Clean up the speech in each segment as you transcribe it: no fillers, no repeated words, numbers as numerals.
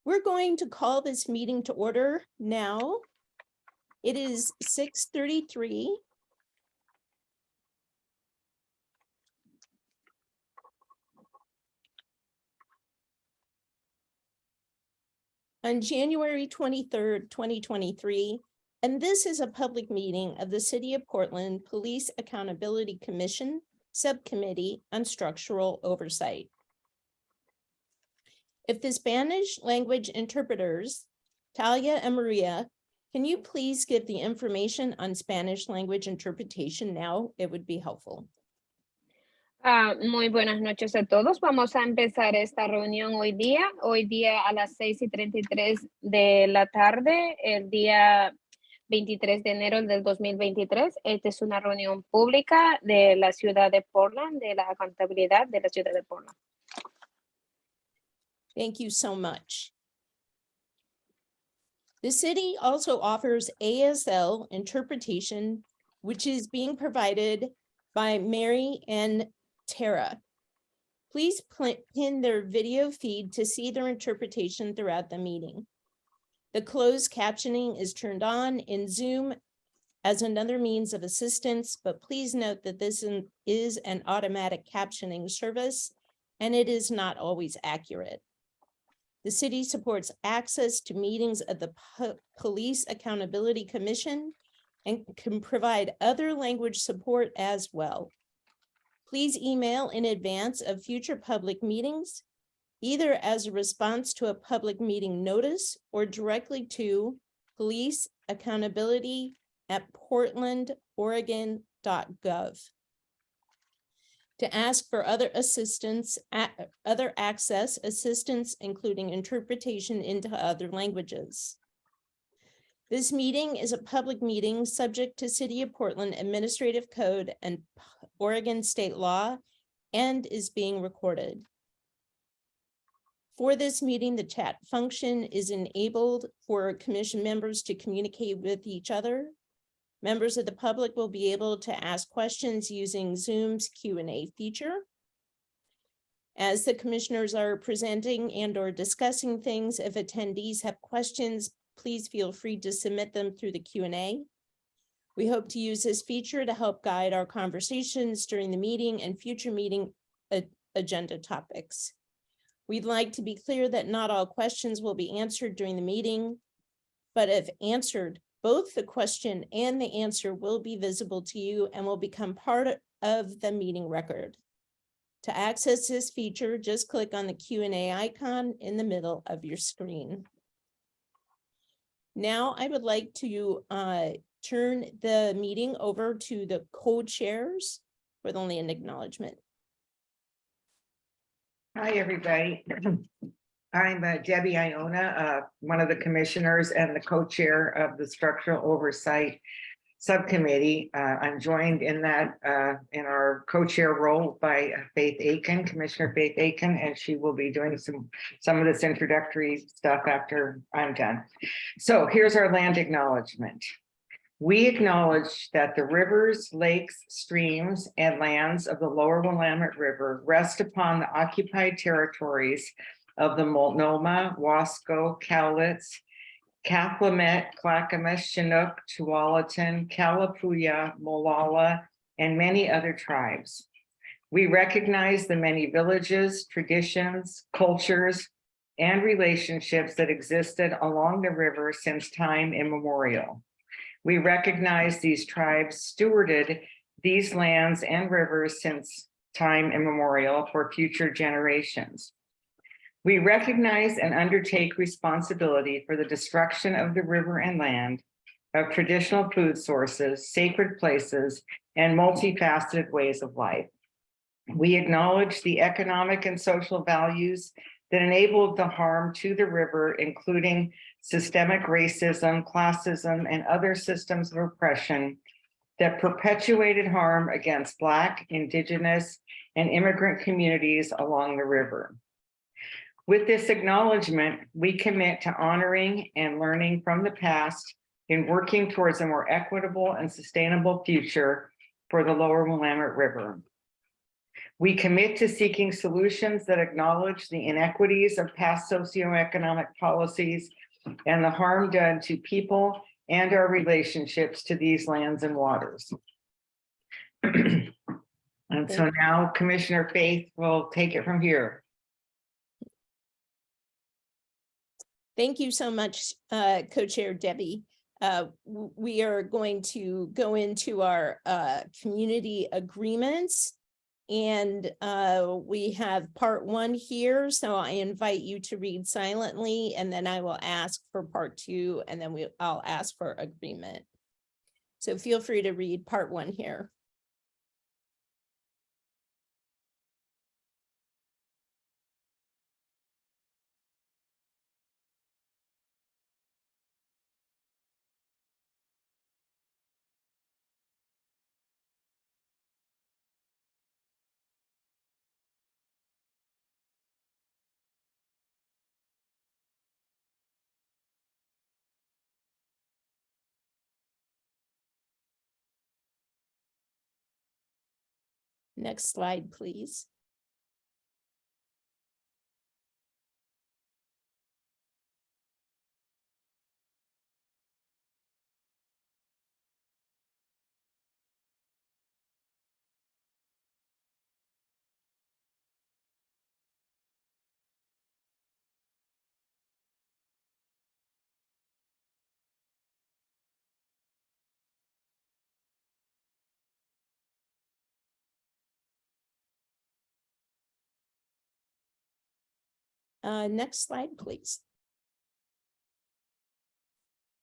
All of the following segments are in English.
We're going to call this meeting to order now. It is 6:33. On January 23rd, 2023, and this is a public meeting of the City of Portland Police Accountability Commission Subcommittee on Structural Oversight. If the Spanish language interpreters, Talia and Maria, can you please give the information on Spanish language interpretation now? It would be helpful. Muy buenas noches a todos. Vamos a empezar esta reunión hoy día a las 6:33 de la tarde, el día 23 de enero del 2023. Esta es una reunión pública de la ciudad de Portland, de la accountabilidad de la ciudad de Portland. Thank you so much. The city also offers ASL interpretation, which is being provided by Mary and Tara. Please pin their video feed to see their interpretation throughout the meeting. The closed captioning is turned on in Zoom as another means of assistance, but please note that this is an automatic captioning service and it is not always accurate. The city supports access to meetings of the Police Accountability Commission and can provide other language support as well. Please email in advance of future public meetings, either as a response to a public meeting notice or directly to policeaccountability@portlandoregon.gov. to ask for other assistance, other access assistance, including interpretation into other languages. This meeting is a public meeting subject to City of Portland Administrative Code and Oregon state law and is being recorded. For this meeting, the chat function is enabled for commission members to communicate with each other. Members of the public will be able to ask questions using Zoom's Q&A feature. As the commissioners are presenting and or discussing things, if attendees have questions, please feel free to submit them through the Q&A. We hope to use this feature to help guide our conversations during the meeting and future meeting agenda topics. We'd like to be clear that not all questions will be answered during the meeting, but if answered, both the question and the answer will be visible to you and will become part of the meeting record. To access this feature, just click on the Q&A icon in the middle of your screen. Now I would like to turn the meeting over to the co-chairs for the land acknowledgement. Hi, everybody. I'm Debbie Iona, one of the commissioners and the co-chair of the Structural Oversight Subcommittee. I'm joined in that in our co-chair role by Faith Aiken, Commissioner Faith Aiken, and she will be doing some of this introductory stuff after I'm done. So here's our land acknowledgement. We acknowledge that the rivers, lakes, streams, and lands of the Lower Willamette River rest upon the occupied territories of the Multnomah, Wasco, Cowlitz, Cathlamet, Clackamas, Chinook, Tualatin, Kalapuya, Molalla, and many other tribes. We recognize the many villages, traditions, cultures, and relationships that existed along the river since time immemorial. We recognize these tribes stewarded these lands and rivers since time immemorial for future generations. We recognize and undertake responsibility for the destruction of the river and land, of traditional food sources, sacred places, and multifaceted ways of life. We acknowledge the economic and social values that enabled the harm to the river, including systemic racism, classism, and other systems of oppression that perpetuated harm against Black, Indigenous, and immigrant communities along the river. With this acknowledgement, we commit to honoring and learning from the past in working towards a more equitable and sustainable future for the Lower Willamette River. We commit to seeking solutions that acknowledge the inequities of past socioeconomic policies and the harm done to people and our relationships to these lands and waters. And so now Commissioner Faith will take it from here. Thank you so much, Co-Chair Debbie. We are going to go into our community agreements. And we have part 1 here. So I invite you to read silently, and then I will ask for part 2, and then I'll ask for agreement. So feel free to read part 1 here. Next slide, please. Next slide, please.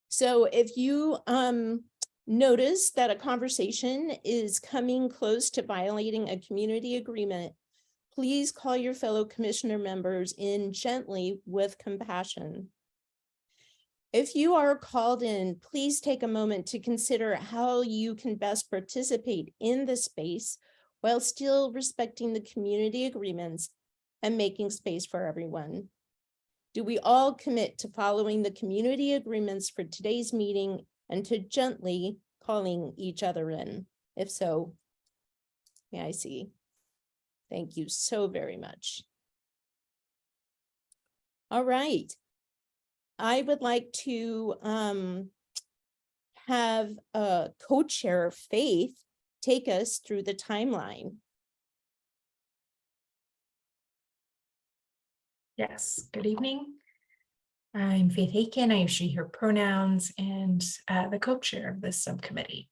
So if you notice that a conversation is coming close to violating a community agreement, please call your fellow commissioner members in gently with compassion. If you are called in, please take a moment to consider how you can best participate in the space while still respecting the community agreements and making space for everyone. Do we all commit to following the community agreements for today's meeting and to gently calling each other in? If so, may I see? Thank you so very much. All right. I would like to have co-chair Faith take us through the timeline. Yes, good evening. I'm Faith Aiken. I use she, her pronouns, and the co-chair of this subcommittee,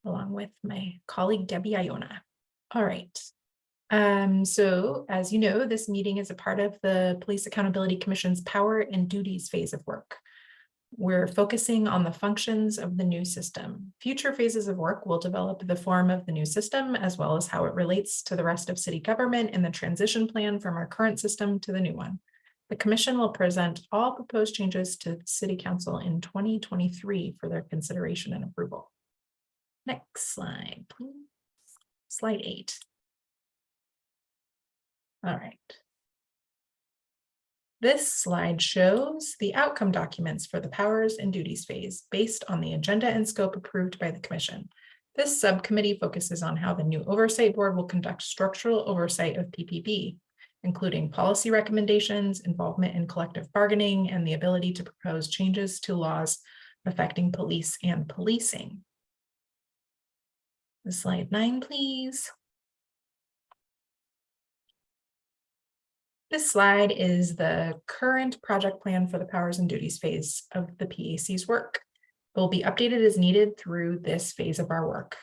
along with my colleague, Debbie Iona. All right. So as you know, this meeting is a part of the Police Accountability Commission's power and duties phase of work. We're focusing on the functions of the new system. Future phases of work will develop the form of the new system, as well as how it relates to the rest of city government and the transition plan from our current system to the new one. The commission will present all proposed changes to City Council in 2023 for their consideration and approval. Next slide, please. Slide 8. All right. This slide shows the outcome documents for the powers and duties phase based on the agenda and scope approved by the commission. This subcommittee focuses on how the new oversight board will conduct structural oversight of PPP, including policy recommendations, involvement in collective bargaining, and the ability to propose changes to laws affecting police and policing. Slide 9, please. This slide is the current project plan for the powers and duties phase of the PAC's work. It will be updated as needed through this phase of our work.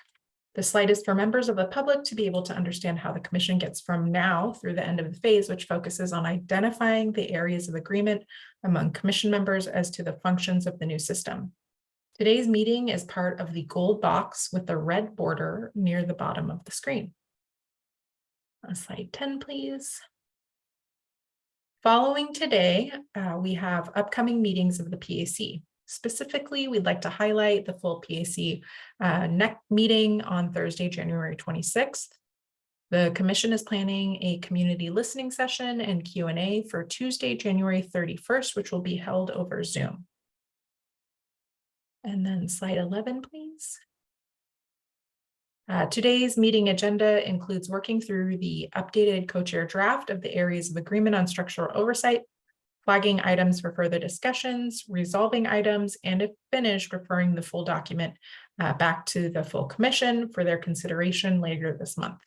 This slide is for members of the public to be able to understand how the commission gets from now through the end of the phase, which focuses on identifying the areas of agreement among commission members as to the functions of the new system. Today's meeting is part of the gold box with the red border near the bottom of the screen. Slide 10, please. Following today, we have upcoming meetings of the PAC. Specifically, we'd like to highlight the full PAC next meeting on Thursday, January 26th. The commission is planning a community listening session and Q&A for Tuesday, January 31st, which will be held over Zoom. And then slide 11, please. Today's meeting agenda includes working through the updated co-chair draft of the areas of agreement on structural oversight, flagging items for further discussions, resolving items, and if finished, referring the full document back to the full commission for their consideration later this month.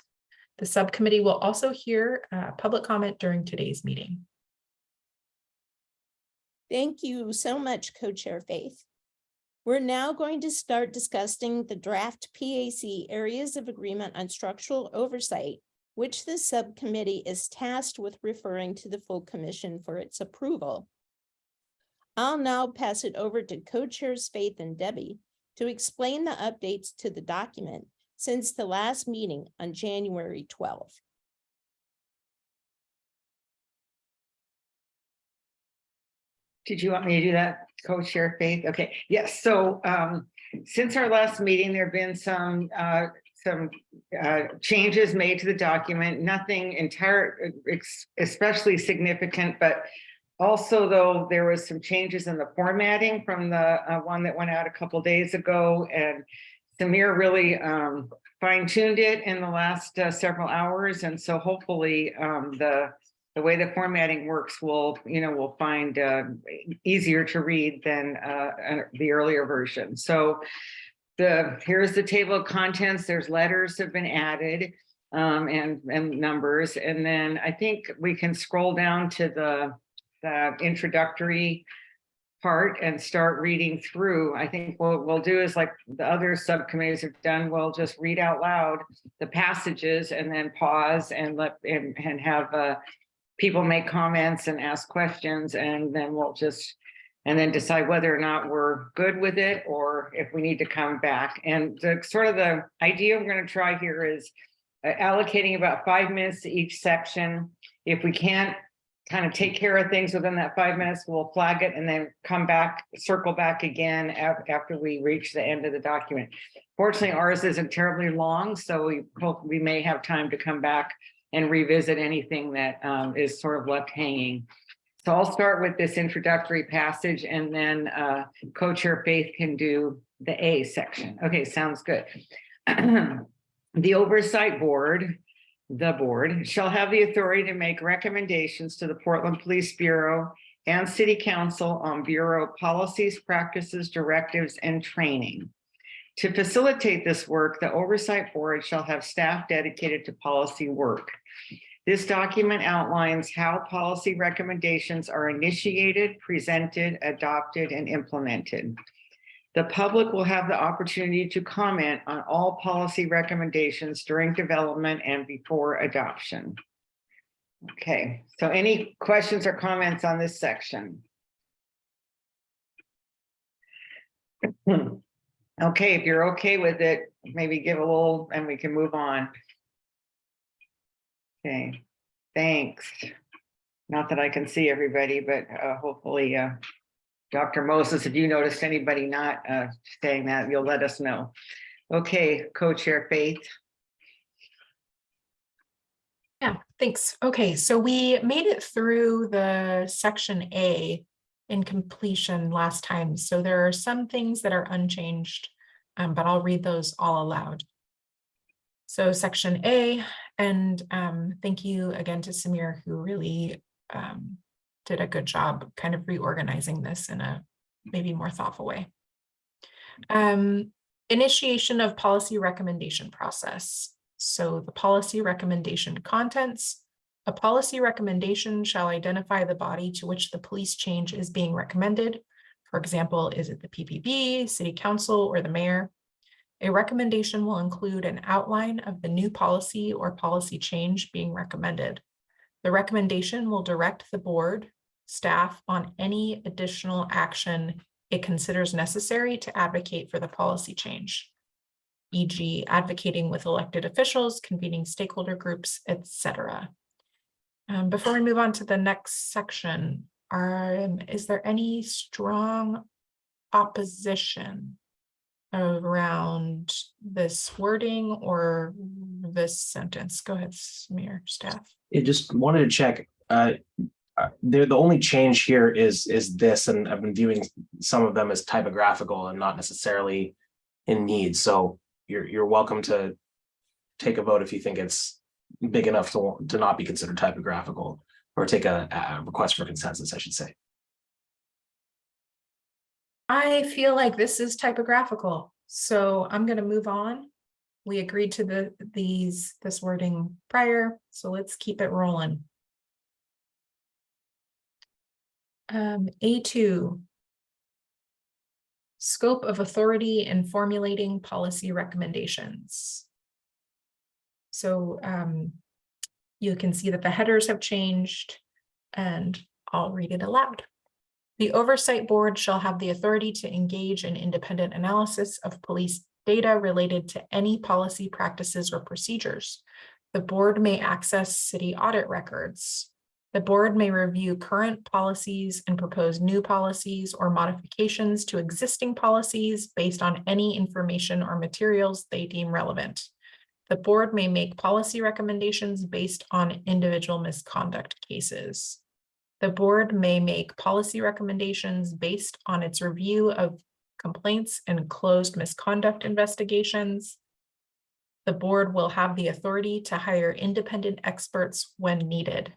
The subcommittee will also hear public comment during today's meeting. Thank you so much, Co-Chair Faith. We're now going to start discussing the draft PAC areas of agreement on structural oversight, which the subcommittee is tasked with referring to the full commission for its approval. I'll now pass it over to Co-Chairs Faith and Debbie to explain the updates to the document since the last meeting on January 12th. Did you want me to do that, Co-Chair Faith? Okay, yes. So since our last meeting, there have been some changes made to the document, nothing especially significant, but also though there was some changes in the formatting from the one that went out a couple days ago, and Samir really fine-tuned it in the last several hours, and so hopefully the way the formatting works will find easier to read than the earlier version. So here's the table of contents. There's letters have been added and numbers. And then I think we can scroll down to the introductory part and start reading through. I think what we'll do is like the other subcommittees have done, we'll just read out loud the passages and then pause and have people make comments and ask questions, and then we'll then decide whether or not we're good with it or if we need to come back. And the idea we're going to try here is allocating about 5 minutes to each section. If we can't kind of take care of things within that 5 minutes, we'll flag it and then come back, circle back again after we reach the end of the document. Fortunately, ours isn't terribly long, so we hope we may have time to come back and revisit anything that is sort of left hanging. So I'll start with this introductory passage, and then Co-Chair Faith can do the A section. Okay, sounds good. The Oversight Board, the board, shall have the authority to make recommendations to the Portland Police Bureau and City Council on Bureau policies, practices, directives, and training. To facilitate this work, the Oversight Board shall have staff dedicated to policy work. This document outlines how policy recommendations are initiated, presented, adopted, and implemented. The public will have the opportunity to comment on all policy recommendations during development and before adoption. Okay, so any questions or comments on this section? Okay, if you're okay with it, maybe give a little and we can move on. Okay, thanks. Not that I can see everybody, but hopefully, Dr. Moses, if you noticed anybody not saying that, you'll let us know. Okay, Co-Chair Faith. Yeah, thanks. Okay, so we made it through the section A in completion last time. So there are some things that are unchanged, but I'll read those all aloud. So section A, and thank you again to Samir, who really did a good job kind of reorganizing this in a maybe more thoughtful way. Initiation of policy recommendation process. So the policy recommendation contents. A policy recommendation shall identify the body to which the police change is being recommended. For example, is it the PPB, City Council, or the mayor? A recommendation will include an outline of the new policy or policy change being recommended. The recommendation will direct the board, staff on any additional action it considers necessary to advocate for the policy change, e.g. advocating with elected officials, convening stakeholder groups, etc. Before we move on to the next section, is there any strong opposition around this wording or this sentence? Go ahead, Samir, staff. I just wanted to check. The only change here is this, and I've been viewing some of them as typographical and not necessarily in need. So you're welcome to take a vote if you think it's big enough to not be considered typographical, or take a request for consensus, I should say. I feel like this is typographical, so I'm going to move on. We agreed to this wording prior, so let's keep it rolling. A2. Scope of authority in formulating policy recommendations. So you can see that the headers have changed, and I'll read it aloud. The Oversight Board shall have the authority to engage in independent analysis of police data related to any policy practices or procedures. The board may access city audit records. The board may review current policies and propose new policies or modifications to existing policies based on any information or materials they deem relevant. The board may make policy recommendations based on individual misconduct cases. The board may make policy recommendations based on its review of complaints and closed misconduct investigations. The board will have the authority to hire independent experts when needed.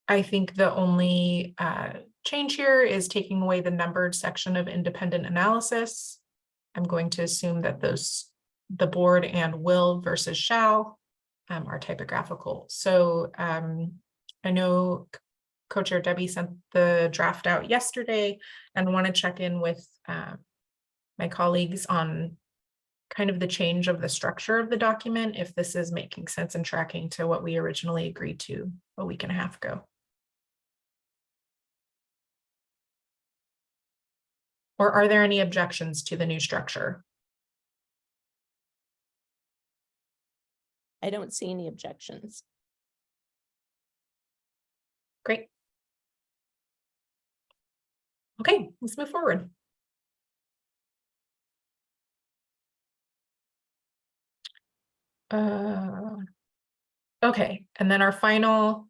I think the only change here is taking away the numbered section of independent analysis. I'm going to assume that the board and will versus shall are typographical. So I know Co-Chair Debbie sent the draft out yesterday, and want to check in with my colleagues on kind of the change of the structure of the document, if this is making sense and tracking to what we originally agreed to a week and a half ago. Or are there any objections to the new structure? I don't see any objections. Great. Okay, let's move forward. Okay, and then our final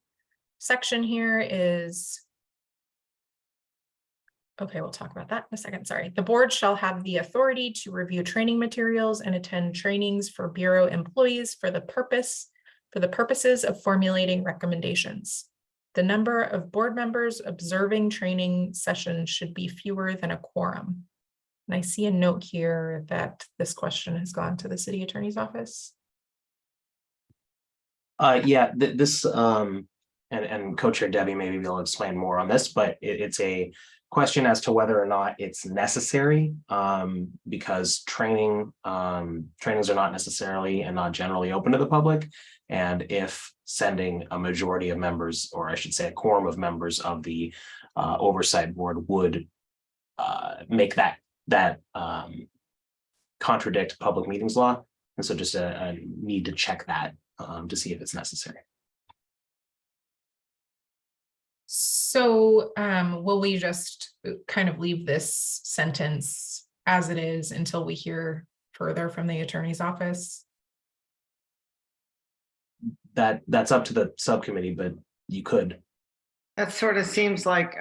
section here is, okay, we'll talk about that in a second, sorry. The board shall have the authority to review training materials and attend trainings for Bureau employees for the purposes of formulating recommendations. The number of board members observing training sessions should be fewer than a quorum. And I see a note here that this question has gone to the city attorney's office. Yeah, this and Co-Chair Debbie maybe will explain more on this, but it's a question as to whether or not it's necessary, because trainings are not necessarily and not generally open to the public. And if sending a majority of members, or I should say a quorum of members of the Oversight Board would make that contradict public meetings law. And so just a need to check that to see if it's necessary. So will we just kind of leave this sentence as it is until we hear further from the attorney's office? That's up to the subcommittee, but you could. That sort of seems like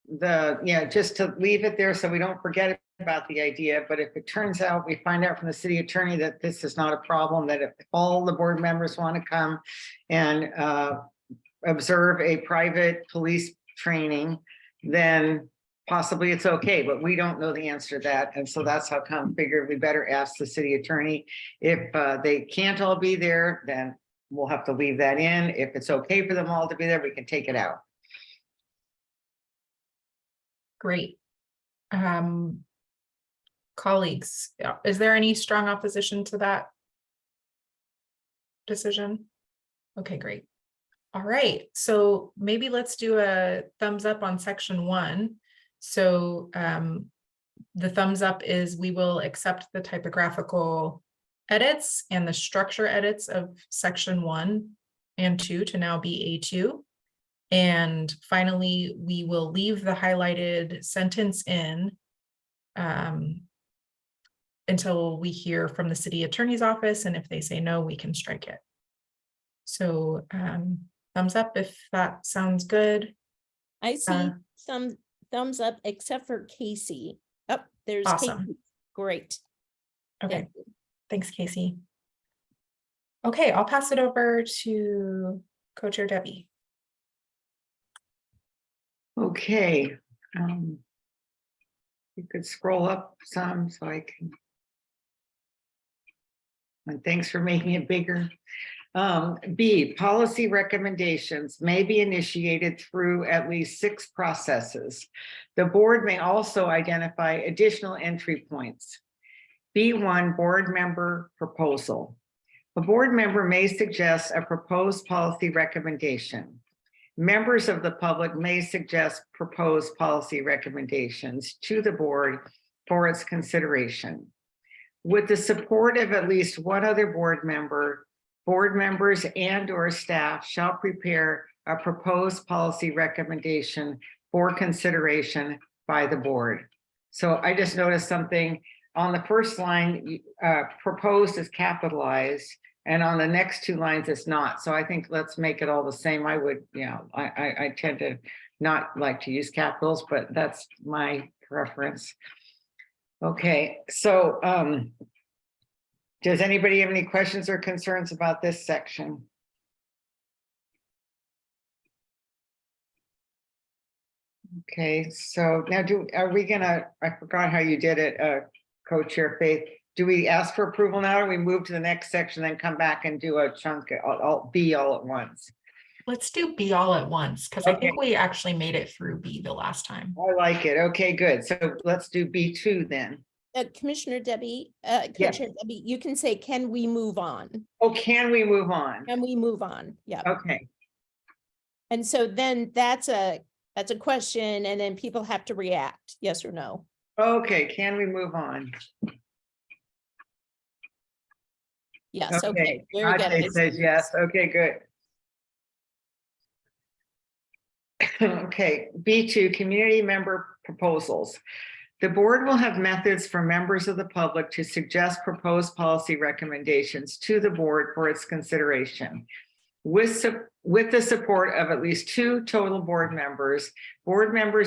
just to leave it there so we don't forget about the idea. But if it turns out, we find out from the city attorney that this is not a problem, that if all the board members want to come and observe a private police training, then possibly it's okay, but we don't know the answer to that. And so that's how come figured we better ask the city attorney. If they can't all be there, then we'll have to leave that in. If it's okay for them all to be there, we can take it out. Great. Colleagues, is there any strong opposition to that decision? Okay, great. All right, so maybe let's do a thumbs up on section 1. So the thumbs up is we will accept the typographical edits and the structure edits of section 1 and 2 to now be A2. And finally, we will leave the highlighted sentence in until we hear from the city attorney's office. And if they say no, we can strike it. So thumbs up if that sounds good. I see some thumbs up except for Casey. Oh, there's Awesome. Casey. Great. Okay, thanks, Casey. Okay, I'll pass it over to Co-Chair Debbie. Okay. You could scroll up some so I can. And thanks for making it bigger. B, policy recommendations may be initiated through at least 6 processes. The board may also identify additional entry points. B1, board member proposal. A board member may suggest a proposed policy recommendation. Members of the public may suggest proposed policy recommendations to the board for its consideration. With the support of at least one other board member, board members and/or staff shall prepare a proposed policy recommendation for consideration by the board. So I just noticed something on the first line, proposed is capitalized, and on the next 2 lines it's not. So I think let's make it all the same. I would, I tend to not like to use capitals, but that's my preference. Okay, so does anybody have any questions or concerns about this section? Okay, so now are we gonna, I forgot how you did it, Co-Chair Faith. Do we ask for approval now, or we move to the next section, then come back and do a chunk, B all at once? Let's do B all at once, because I think we actually made it through B the last time. I like it. Okay, good. So let's do B2 then. Commissioner Debbie, Co-Chair Debbie, you can say, can we move on? Oh, can we move on? Can we move on? Yeah. Okay, And so then that's a question, and then people have to react, yes or no. okay, can we move on? Yes, okay, very good. Ajay says yes. Okay, good. Okay, B2, community member proposals. The board will have methods for members of the public to suggest proposed policy recommendations to the board for its consideration. With the support of at least 2 total board members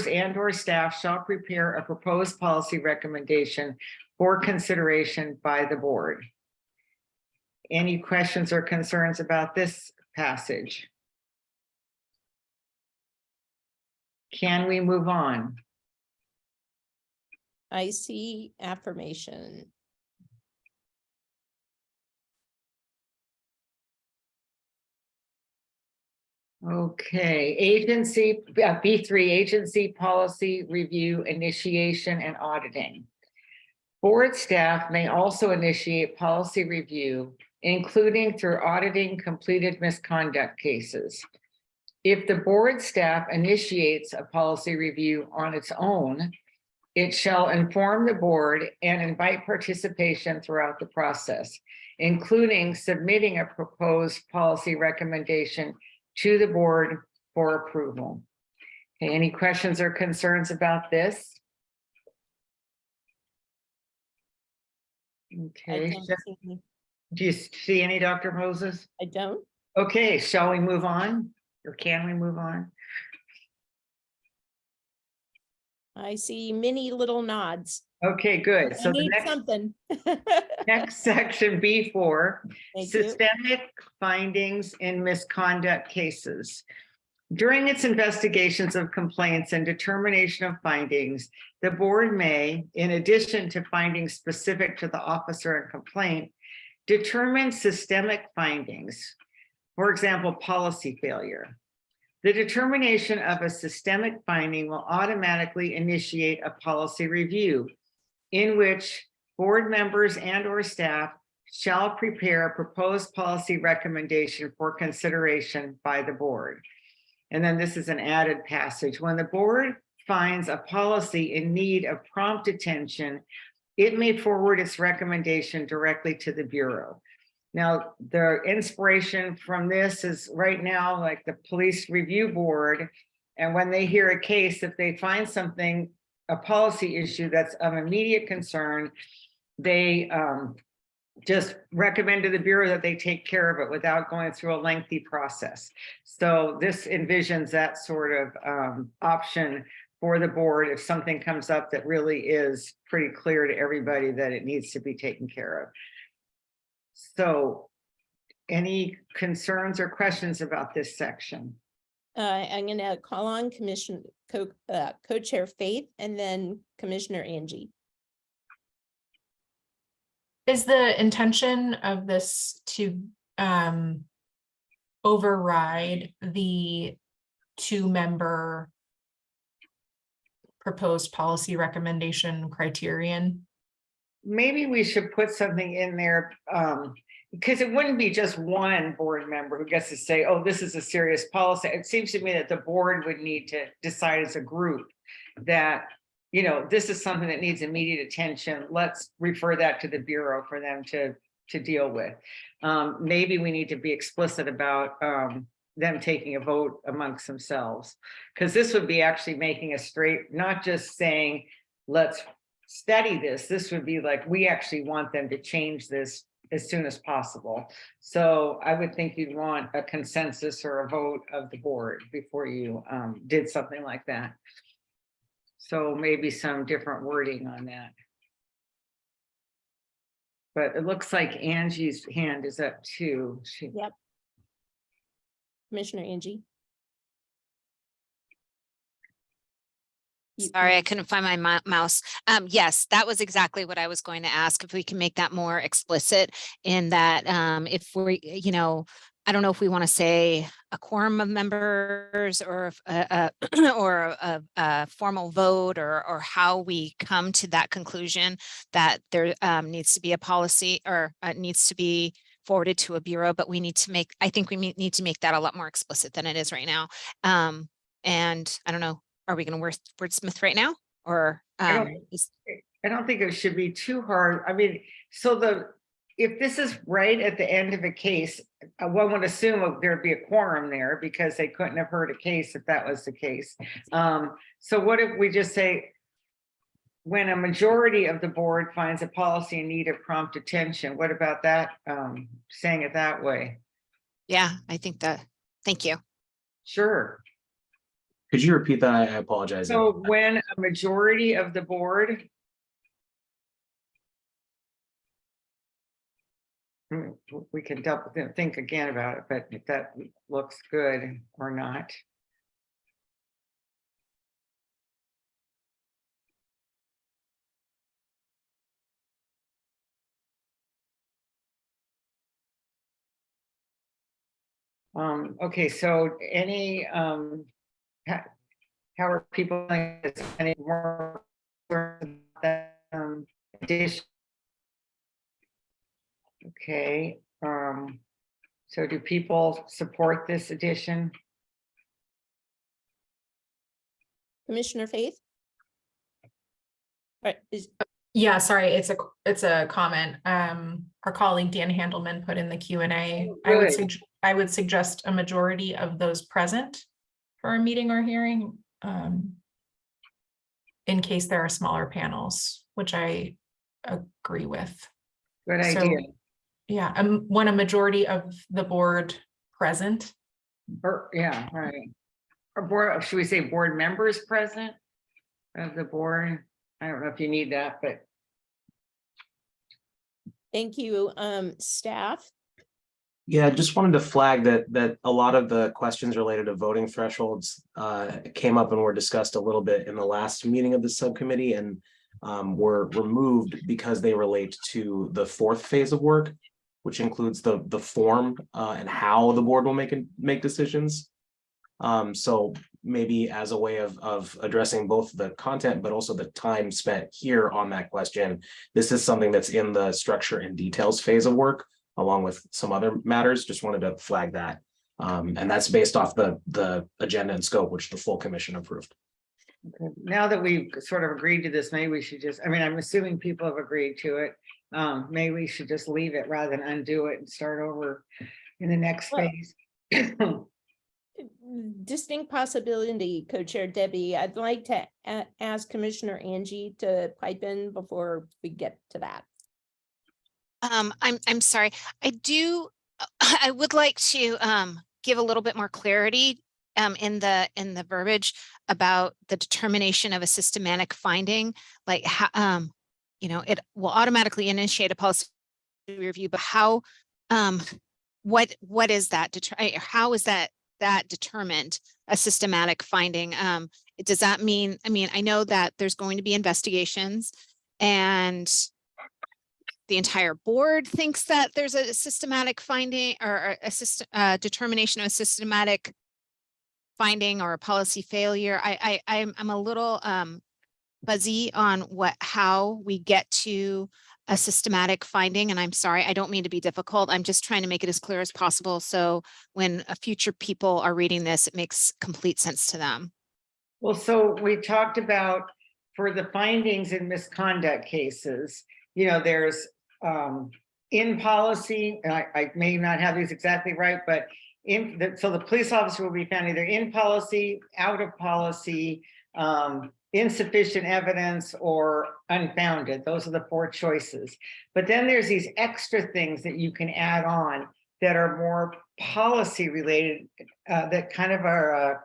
and/or staff shall prepare a proposed policy recommendation for consideration by the board. Any questions or concerns about this passage? Can we move on? I see affirmation. Okay, agency, B3, agency policy review, initiation and auditing. Board staff may also initiate policy review, including through auditing completed misconduct cases. If the board staff initiates a policy review on its own, it shall inform the board and invite participation throughout the process, including submitting a proposed policy recommendation to the board for approval. Okay, any questions or concerns about this? I Okay, don't see- do you see any, Dr. Moses? I don't. Okay, shall we move on, or can we move on? I see many little nods. Okay, good. I So the need next something. next section, B4, Thank you. systemic findings in misconduct cases. During its investigations of complaints and determination of findings, the board may, in addition to findings specific to the officer and complaint, determine systemic findings. For example, policy failure. The determination of a systemic finding will automatically initiate a policy review in which board members and/or staff shall prepare a proposed policy recommendation for consideration by the board. And then this is an added passage. When the board finds a policy in need of prompt attention, it may forward its recommendation directly to the Bureau. Now, the inspiration from this is right now, like the Police Review Board, and when they hear a case, if they find something, a policy issue that's of immediate concern, they just recommend to the Bureau that they take care of it without going through a lengthy process. So this envisions that sort of option for the board if something comes up that really is pretty clear to everybody that it needs to be taken care of. So any concerns or questions about this section? I'm gonna call on Co-Chair Faith and then Commissioner Angie. Is the intention of this to override the 2-member proposed policy recommendation criterion? Maybe we should put something in there, because it wouldn't be just one board member who gets to say, oh, this is a serious policy. It seems to me that the board would need to decide as a group that, you know, this is something that needs immediate attention. Let's refer that to the Bureau for them to deal with. Maybe we need to be explicit about them taking a vote amongst themselves, because this would be actually making a straight, not just saying, let's study this. This would be like, we actually want them to change this as soon as possible. So I would think you'd want a consensus or a vote of the board before you did something like that. So maybe some different wording on that. But it looks like Angie's hand is up too. Yep. Commissioner Angie. Sorry, I couldn't find my mouse. Yes, that was exactly what I was going to ask. If we can make that more explicit in that, if we, you know, I don't know if we want to say a quorum of members or or a formal vote or how we come to that conclusion that there needs to be a policy or needs to be forwarded to a bureau, but we need to make, I think we need to make that a lot more explicit than it is right now. And I don't know, are we going to wordsmith right now? Or I don't think it should be too hard. I mean, so if this is right at the end of a case, one would assume there'd be a quorum there because they couldn't have heard a case if that was the case. So what if we just say, when a majority of the board finds a policy in need of prompt attention, what about that? Saying it that way? yeah, I think that, thank you. Sure. Could you repeat that? I apologize. So when a majority of the board, we can think again about it, but if that looks good or not. Okay, so any how are people any more addition? Okay, so do people support this addition? Commissioner Faith? All right, Yeah, sorry, it's a comment. Our colleague Dan Handelman put in the Q&A. I would suggest a majority of those present for a meeting or hearing, in case there are smaller panels, which I agree with. Good So, idea. yeah, when a majority of the board present. Yeah, right. Or board, should we say board members present of the board? I don't know if you need that, but. thank you, staff. Yeah, just wanted to flag that a lot of the questions related to voting thresholds came up and were discussed a little bit in the last meeting of the subcommittee and were removed because they relate to the 4th phase of work, which includes the form and how the board will make decisions. So maybe as a way of addressing both the content, but also the time spent here on that question, this is something that's in the structure and details phase of work, along with some other matters. Just wanted to flag that. And that's based off the agenda and scope, which the full commission approved. Okay. Now that we've sort of agreed to this, maybe we should just, I mean, I'm assuming people have agreed to it. Maybe we should just leave it rather than undo it and start over in the next phase. Distinct possibility, Co-Chair Debbie. I'd like to ask Commissioner Angie to pipe in before we get to that. I'm sorry. I would like to give a little bit more clarity in the verbiage about the determination of a systematic finding, like how, it will automatically initiate a policy review, but how, what is that? How is that determined a systematic finding? Does that mean, I mean, I know that there's going to be investigations and the entire board thinks that there's a systematic finding or a determination of a systematic finding or a policy failure. I'm a little fuzzy on how we get to a systematic finding. And I'm sorry, I don't mean to be difficult. I'm just trying to make it as clear as possible. So when future people are reading this, it makes complete sense to them. Well, so we talked about for the findings in misconduct cases, there's in policy, and I may not have these exactly right, but so the police officer will be found either in policy, out of policy, insufficient evidence, or unfounded. Those are the 4 choices. But then there's these extra things that you can add on that are more policy related, that kind of are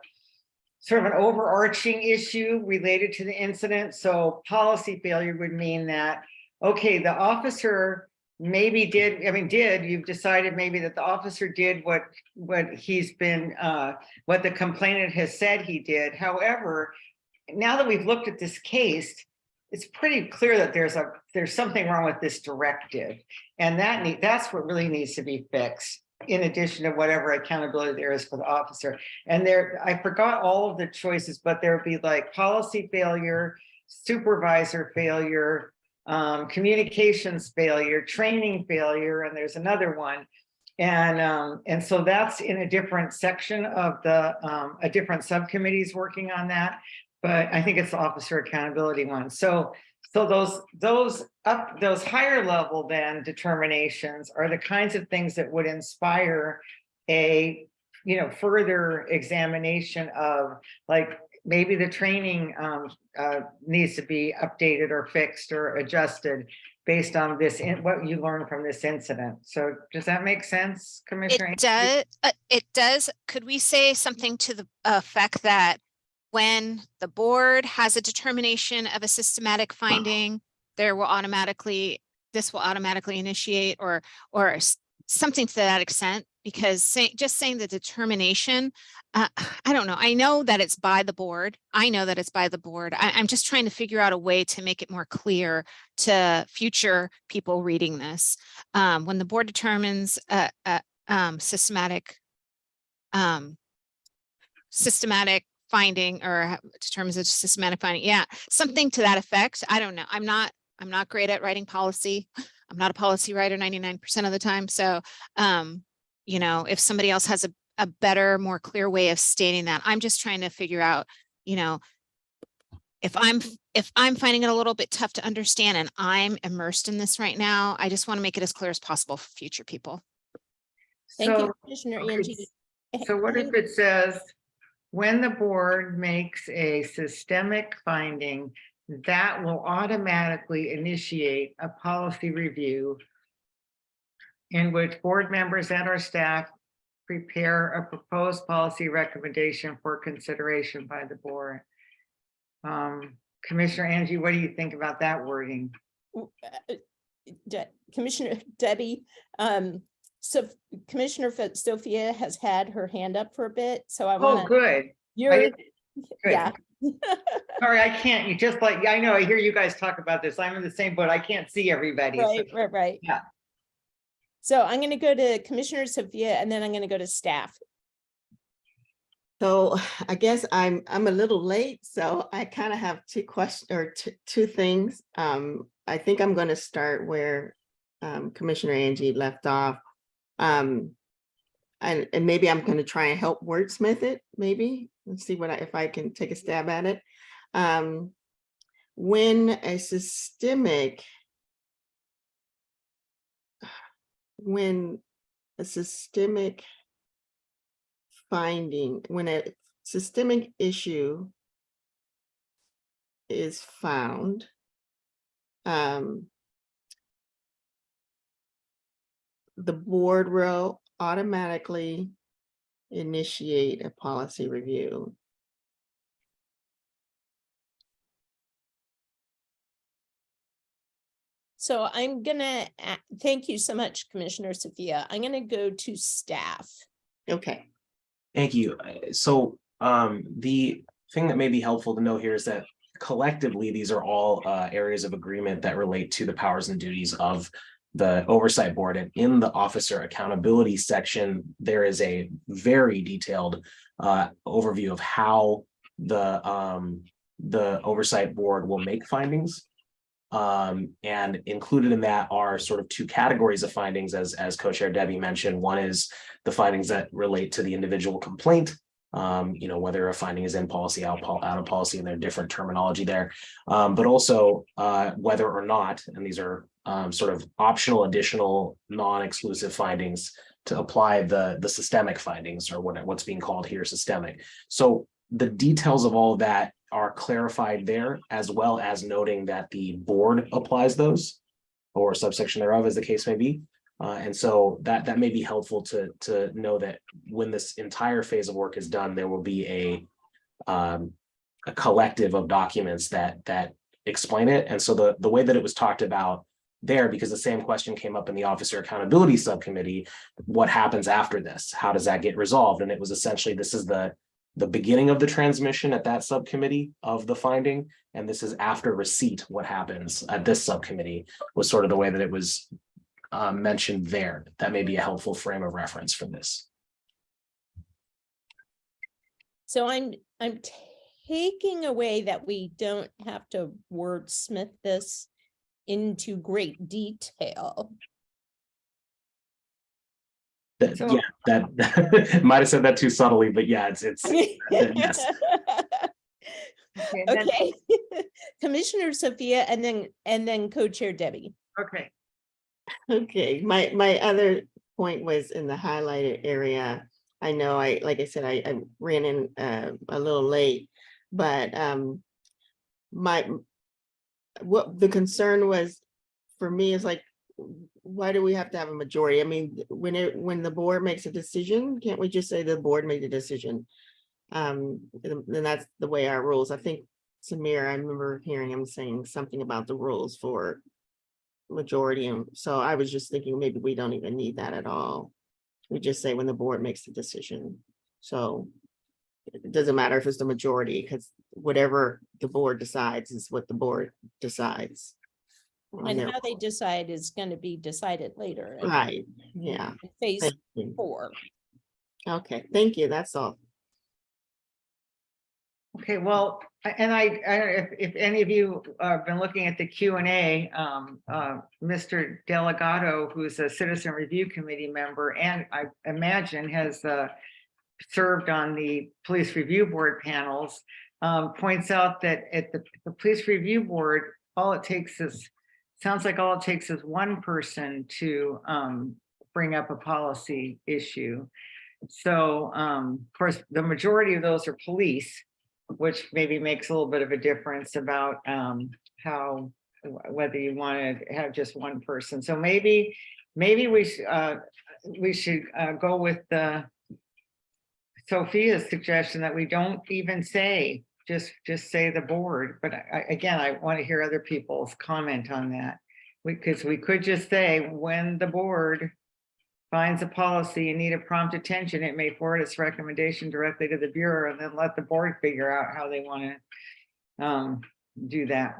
sort of an overarching issue related to the incident. So policy failure would mean that, okay, the officer maybe you've decided maybe that the officer did what he's been, what the complainant has said he did. However, now that we've looked at this case, it's pretty clear that there's something wrong with this directive. And that's what really needs to be fixed, in addition to whatever accountability there is for the officer. And I forgot all of the choices, but there would be like policy failure, supervisor failure, communications failure, training failure, and there's another one. And so that's in a different section of a different subcommittees working on that. But I think it's the officer accountability one. So those higher level then determinations are the kinds of things that would inspire a further examination of, like, maybe the training needs to be updated or fixed or adjusted based on what you learned from this incident. So does that make sense, Commissioner? It does. Could we say something to the effect that when the board has a determination of a systematic finding, this will automatically initiate or something to that extent? Because just saying the determination, I don't know. I know that it's by the board. I'm just trying to figure out a way to make it more clear to future people reading this. When the board determines systematic finding or determines a systematic finding, something to that effect. I don't know. I'm not great at writing policy. I'm not a policy writer 99% of the time. So, if somebody else has a better, more clear way of stating that, I'm just trying to figure out, if I'm finding it a little bit tough to understand and I'm immersed in this right now, I just want to make it as clear as possible for future people. Thank you, Commissioner Angie. So what if it says, when the board makes a systemic finding, that will automatically initiate a policy review in which board members and our staff prepare a proposed policy recommendation for consideration by the board. Commissioner Angie, what do you think about that wording? Commissioner Debbie, so Commissioner Sophia has had her hand up for a bit, so I want to. Oh, good. Good. Yeah. Sorry, I can't. You just like, I know, I hear you guys talk about this. I'm in the same boat. I can't see everybody. Right, so. right. Yeah. So I'm going to go to Commissioner Sophia, and then I'm going to go to staff. So I guess I'm a little late, so I kind of have 2 questions or two things. I think I'm going to start where Commissioner Angie left off. And maybe I'm going to try and help wordsmith it. Maybe let's see if I can take a stab at it. When a systemic finding, when a systemic issue is found, the board will automatically initiate a policy review. So I'm gonna, thank you so much, Commissioner Sophia. I'm gonna go to staff. Okay, Thank you. So the thing that may be helpful to know here is that collectively, these are all areas of agreement that relate to the powers and duties of the oversight board. And in the officer accountability section, there is a very detailed overview of how the oversight board will make findings. And included in that are sort of two categories of findings, as co-chair Debbie mentioned. One is the findings that relate to the individual complaint, whether a finding is in policy, out of policy, and there are different terminology there, but also whether or not, and these are sort of optional, additional, non-exclusive findings to apply the systemic findings, or what's being called here systemic. So the details of all of that are clarified there, as well as noting that the board applies those, or subsection thereof, as the case may be. And so that may be helpful to know that when this entire phase of work is done, there will be a collective of documents that explain it. And so the way that it was talked about there, because the same question came up in the officer accountability subcommittee, what happens after this? How does that get resolved? And it was essentially, this is the beginning of the transmission at that subcommittee of the finding, and this is after receipt. What happens at this subcommittee was sort of the way that it was mentioned there. That may be a helpful frame of reference for this. So I'm taking away that we don't have to wordsmith this into great detail. So- Yeah, that might have said that too subtly, but yeah, it's yes. Okay, then- Okay, Commissioner Sophia, and then co-chair Debbie. okay, okay. My other point was in the highlighted area. I know like I said, I ran in a little late, but what the concern was for me is like, why do we have to have a majority? I mean, when the board makes a decision, can't we just say the board made a decision? And that's the way our rules. I think Samir, I remember hearing him saying something about the rules for majority, and so I was just thinking maybe we don't even need that at all. We just say when the board makes the decision. So it doesn't matter if it's the majority, because whatever the board decides is what the board decides. And how they decide is going to be decided later. in Right, yeah. Phase Thank you. 4. Okay, thank you, that's all. okay, well, and if any of you have been looking at the Q&A, Mr. Delgado, who's a Citizen Review Committee member, and I imagine has served on the Police Review Board panels, points out that at the Police Review Board, sounds like all it takes is one person to bring up a policy issue. So of course, the majority of those are police, which maybe makes a little bit of a difference about whether you want to have just one person. So maybe we should go with Sophia's suggestion that we don't even say, just say the board. But again, I want to hear other people's comment on that, because we could just say, when the board finds a policy and need a prompt attention, it may forward its recommendation directly to the Bureau, and then let the board figure out how they want to do that.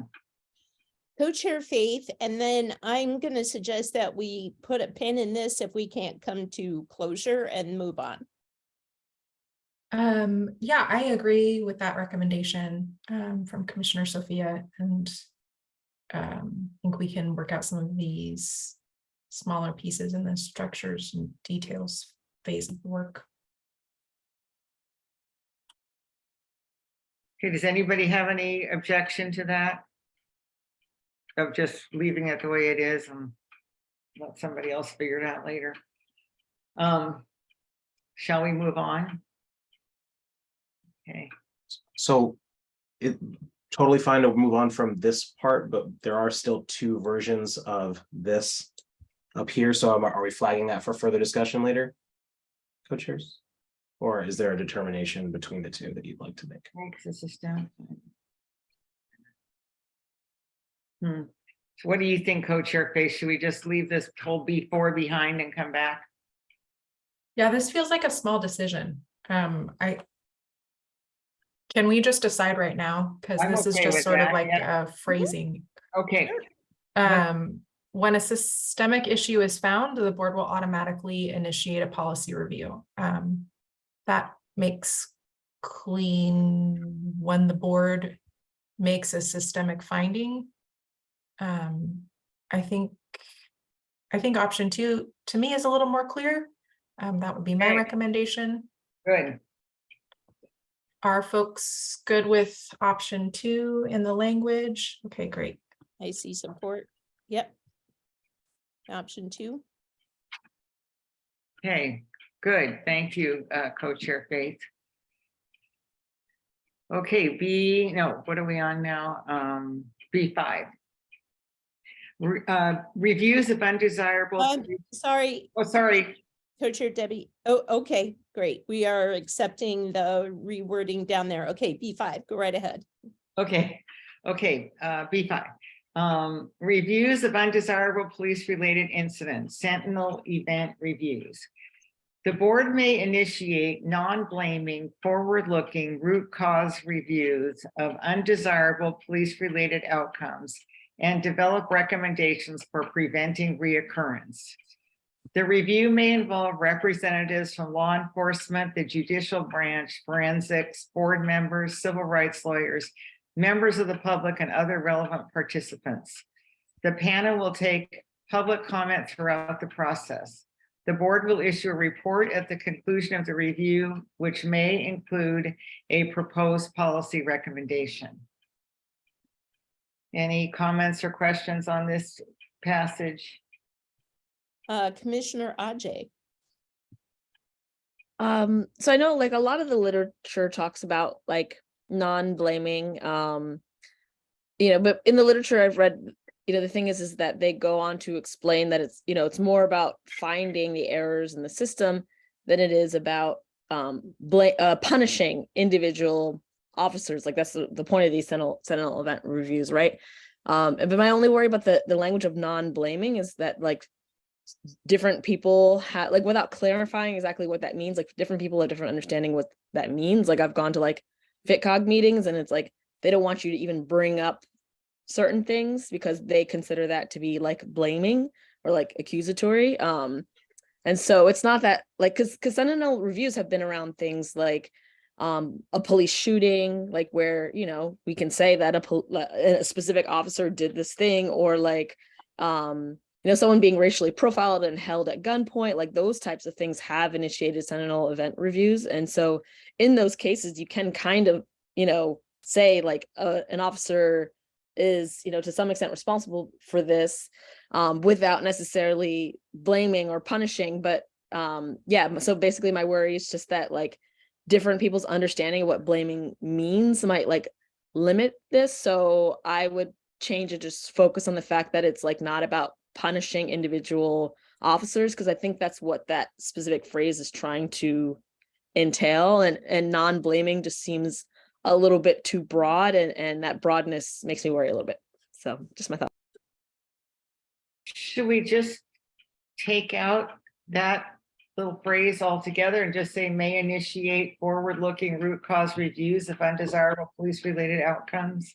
Co-chair Faith, and then I'm going to suggest that we put a pin in this if we can't come to closure and move on. Yeah, I agree with that recommendation from Commissioner Sophia, and I think we can work out some of these smaller pieces in the structures and details phase of the work. Okay, does anybody have any objection to that? Of just leaving it the way it is and let somebody else figure it out later? Shall we move on? Okay. So it totally fine to move on from this part, but there are still two versions of this up here. So are we flagging that for further discussion later, co-chairs? Or is there a determination between the two that you'd like to make? Makes the system. So what do you think, Co-Chair Face? Should we just leave this whole B4 behind and come back? Yeah, this feels like a small decision. Can we just decide right now? Because I'm this is okay just with sort of that, like yeah. a phrasing. Okay, When a systemic issue is found, the board will automatically initiate a policy review. That makes clean when the board makes a systemic finding. I think option 2 to me is a little more clear. That would be my Okay. recommendation. good. Are folks good with option 2 in the language? Okay, great. I see support. Yep. Option 2. Okay, good. Thank you, Co-Chair Faith. Okay, what are we on now? B5. Reviews of undesirable. Sorry, Oh, sorry. Co-Chair Debbie. Oh, okay, great. We are accepting the rewording down there. Okay, B5, go right ahead. Okay, B5. Reviews of undesirable police-related incidents, Sentinel event reviews. The board may initiate non-blaming, forward-looking root cause reviews of undesirable police-related outcomes and develop recommendations for preventing reoccurrence. The review may involve representatives from law enforcement, the judicial branch, forensics, board members, civil rights lawyers, members of the public, and other relevant participants. The panel will take public comment throughout the process. The board will issue a report at the conclusion of the review, which may include a proposed policy recommendation. Any comments or questions on this passage? Commissioner Ajay. So I know like a lot of the literature talks about like non-blaming, but in the literature I've read, the thing is that they go on to explain that it's, it's more about finding the errors in the system than it is about punishing individual officers. Like that's the point of these Sentinel event reviews, right? But my only worry about the language of non-blaming is that like different people have, like, without clarifying exactly what that means, like different people have different understanding what that means. Like I've gone to like FitCog meetings and it's like they don't want you to even bring up certain things because they consider that to be like blaming or like accusatory. And so it's not that like, because Sentinel reviews have been around things like a police shooting, like where, we can say that a specific officer did this thing, or like, someone being racially profiled and held at gunpoint, like those types of things have initiated Sentinel event reviews. And so in those cases, you can kind of, say like an officer is, to some extent responsible for this without necessarily blaming or punishing. But so basically my worry is just that like different people's understanding of what blaming means might like limit this. So I would change it, just focus on the fact that it's like not about punishing individual officers, because I think that's what that specific phrase is trying to entail, and non-blaming just seems a little bit too broad, and that broadness makes me worry a little bit. So just my thought. Should we just take out that little phrase altogether and just say may initiate forward-looking root cause reviews of undesirable police-related outcomes?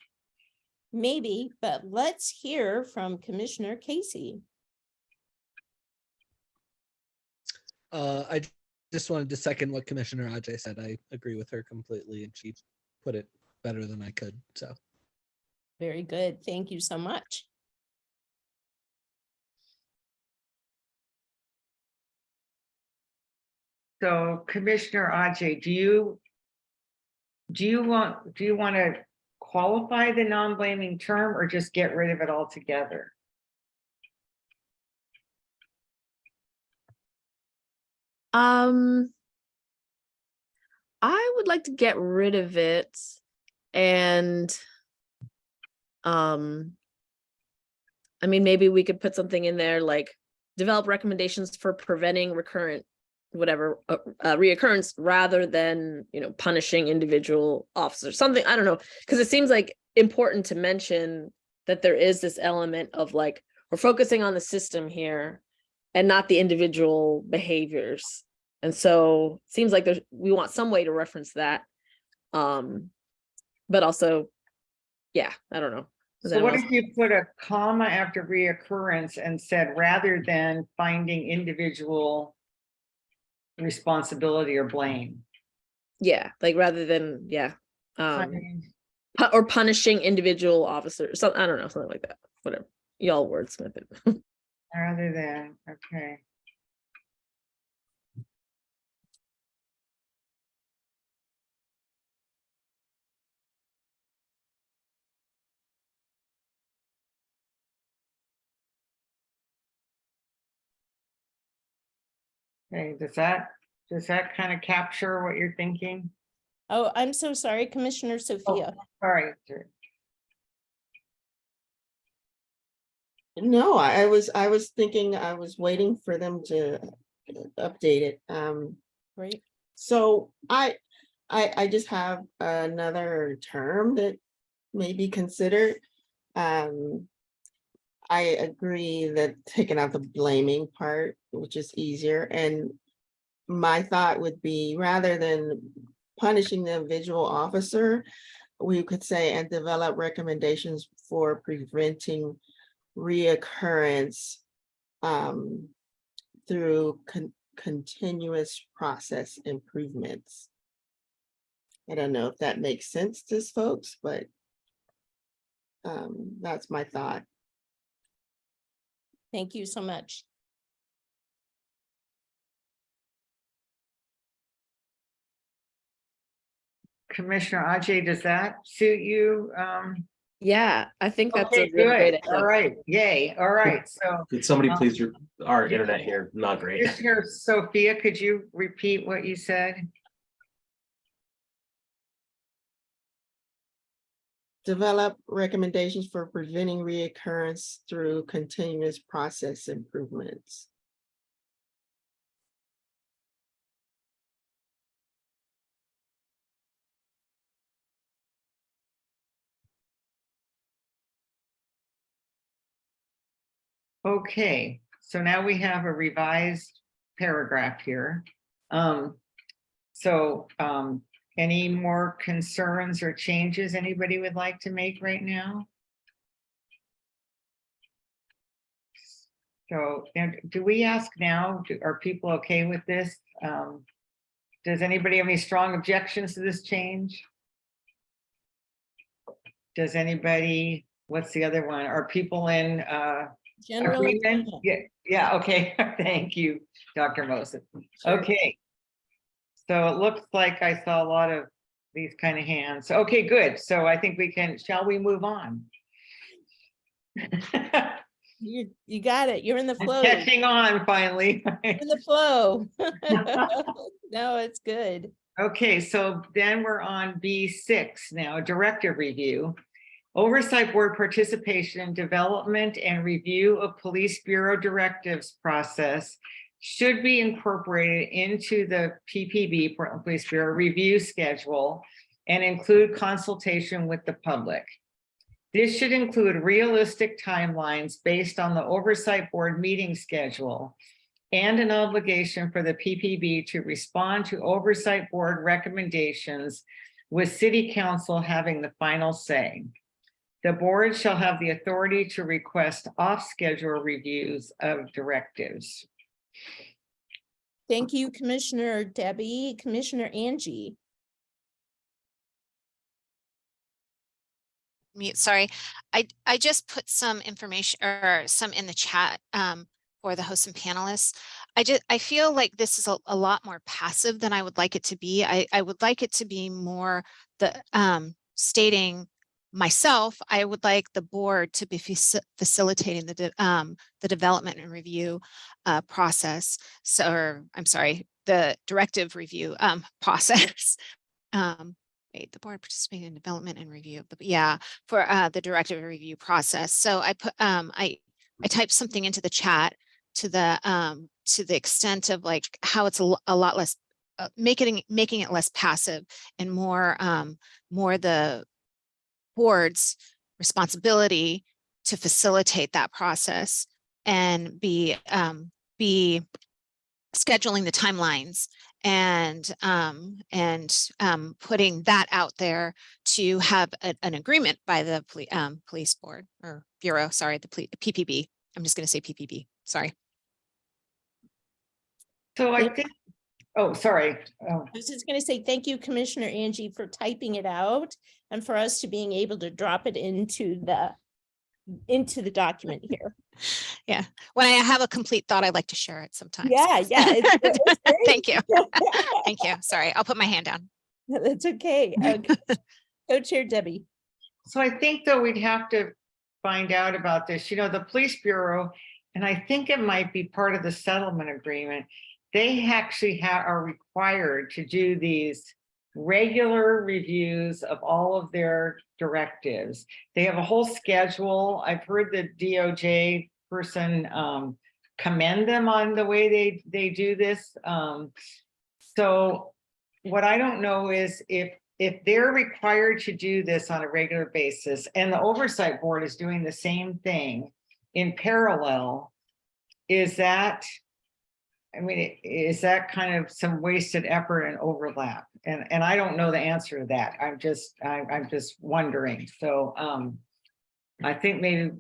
Maybe, but let's hear from Commissioner Casey. I just wanted to second what Commissioner Ajay said. I agree with her completely, and she put it better than I could. So Very good. Thank you so much. So Commissioner Ajay, do you want to qualify the non-blaming term or just get rid of it altogether? I would like to get rid of it, and I mean, maybe we could put something in there like develop recommendations for preventing recurrent whatever reoccurrence rather than, you know, punishing individual officers, something, I don't know, because it seems like important to mention that there is this element of like, we're focusing on the system here and not the individual behaviors. And so it seems like we want some way to reference that. But also, yeah, I don't know. Does So what anyone if you put a comma after reoccurrence and said, rather than finding individual responsibility or blame? yeah, like rather than, yeah. I mean, Or punishing individual officers, so I don't know, something like that, whatever, y'all wordsmith it. rather than, okay. Okay, does that kind of capture what you're thinking? Oh, I'm so sorry, Commissioner Sophia. All right. No, I was thinking, I was waiting for them to update it. Great. So I just have another term that may be considered. I agree that taking out the blaming part, which is easier, and my thought would be, rather than punishing the individual officer, we could say, and develop recommendations for preventing reoccurrence through continuous process improvements. I don't know if that makes sense to folks, but that's my thought. Thank you so much. Commissioner Ajay, does that suit you? Yeah, I think that's Okay, a really great good. idea. All right, yay. All right, so Could somebody Um, please, our yeah. internet here, not great. Commissioner Sophia, could you repeat what you said? Develop recommendations for preventing reoccurrence through continuous process improvements. Okay, so now we have a revised paragraph here. Any more concerns or changes anybody would like to make right now? So, and do we ask now, are people okay with this? Does anybody have any strong objections to this change? Does anybody, what's the other one? Are people in General agreement? agreement. Yeah, okay. Thank you, Dr. Moses. Sure. Okay. So it looks like I saw a lot of these kind of hands. Okay, good. So I think shall we move on? You got it. You're in the flow. Catching on finally. In the flow. No, it's good. Okay, so then we're on B6 now, directive review. Oversight board participation in development and review of police bureau directives process should be incorporated into the PPB, Portland Police Bureau review schedule, and include consultation with the public. This should include realistic timelines based on the oversight board meeting schedule and an obligation for the PPB to respond to oversight board recommendations, with city council having the final say. The board shall have the authority to request off-schedule reviews of directives. Thank you, Commissioner Debbie. Commissioner Angie. Mute, sorry. I just put some information or some in the chat for the hosts and panelists. I feel like this is a lot more passive than I would like it to be. I would like it to be more stating myself, I would like the board to be facilitating the development and review process. So, or I'm sorry, the directive review process. Wait, the board participating in development and review of the, for the directive review process. So I put I typed something into the chat to the to the extent of like how it's a lot less, making it less passive and more the board's responsibility to facilitate that process and be scheduling the timelines and putting that out there to have an agreement by the police board or bureau, sorry, the PPB. I'm just going to say PPB, sorry. So I think, oh, sorry. Oh, I was just going to say, thank you, Commissioner Angie, for typing it out and for us to being able to drop it into the document here. Yeah, when I have a complete thought, I like to share it sometimes. Yeah. It's great. Thank you. Thank you. Sorry, I'll put my hand down. That's okay. Co-Chair Debbie. so I think though we'd have to find out about this, you know, the police bureau, and I think it might be part of the settlement agreement. They actually are required to do these regular reviews of all of their directives. They have a whole schedule. I've heard the DOJ person commend them on the way they do this. So what I don't know is if they're required to do this on a regular basis and the oversight board is doing the same thing in parallel, is that, I mean, is that kind of some wasted effort and overlap? And I don't know the answer to that. I'm just wondering. So I think maybe,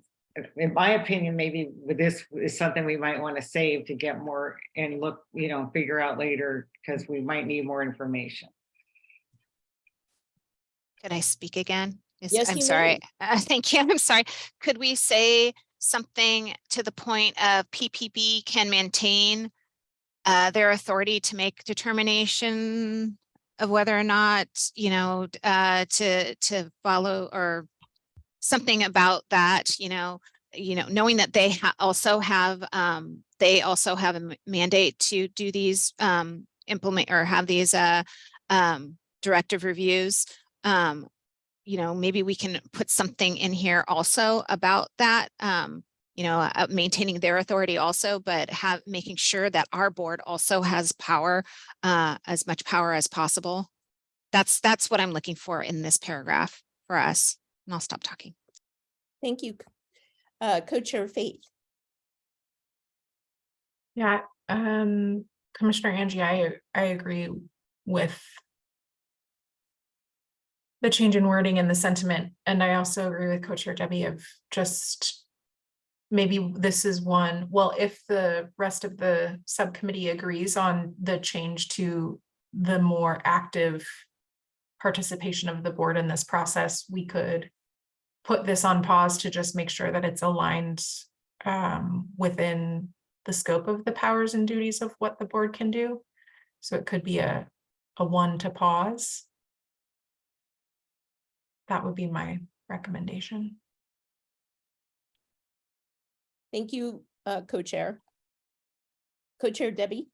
in my opinion, maybe this is something we might want to save to get more and look, you know, figure out later, because we might need more information. Could I speak again? Yes, I'm you sorry. Thank you. I'm sorry. Could we say something to the point of PPB can maintain their authority to make determination of whether or not, you know, to follow or something about that, you know, knowing that they also have a mandate to do these implement or have these directive reviews. You know, maybe we can put something in here also about that, you know, maintaining their authority also, but making sure that our board also has power, as much power as possible. That's what I'm looking for in this paragraph for us. And I'll stop talking. Thank you. Co-Chair Faith. Yeah, Commissioner Angie, I agree with the change in wording and the sentiment. And I also agree with Co-Chair Debbie of just maybe this is one, well, if the rest of the subcommittee agrees on the change to the more active participation of the board in this process, we could put this on pause to just make sure that it's aligned within the scope of the powers and duties of what the board can do. So it could be a one to pause. That would be my recommendation. Thank you, Co-Chair. Co-Chair Debbie.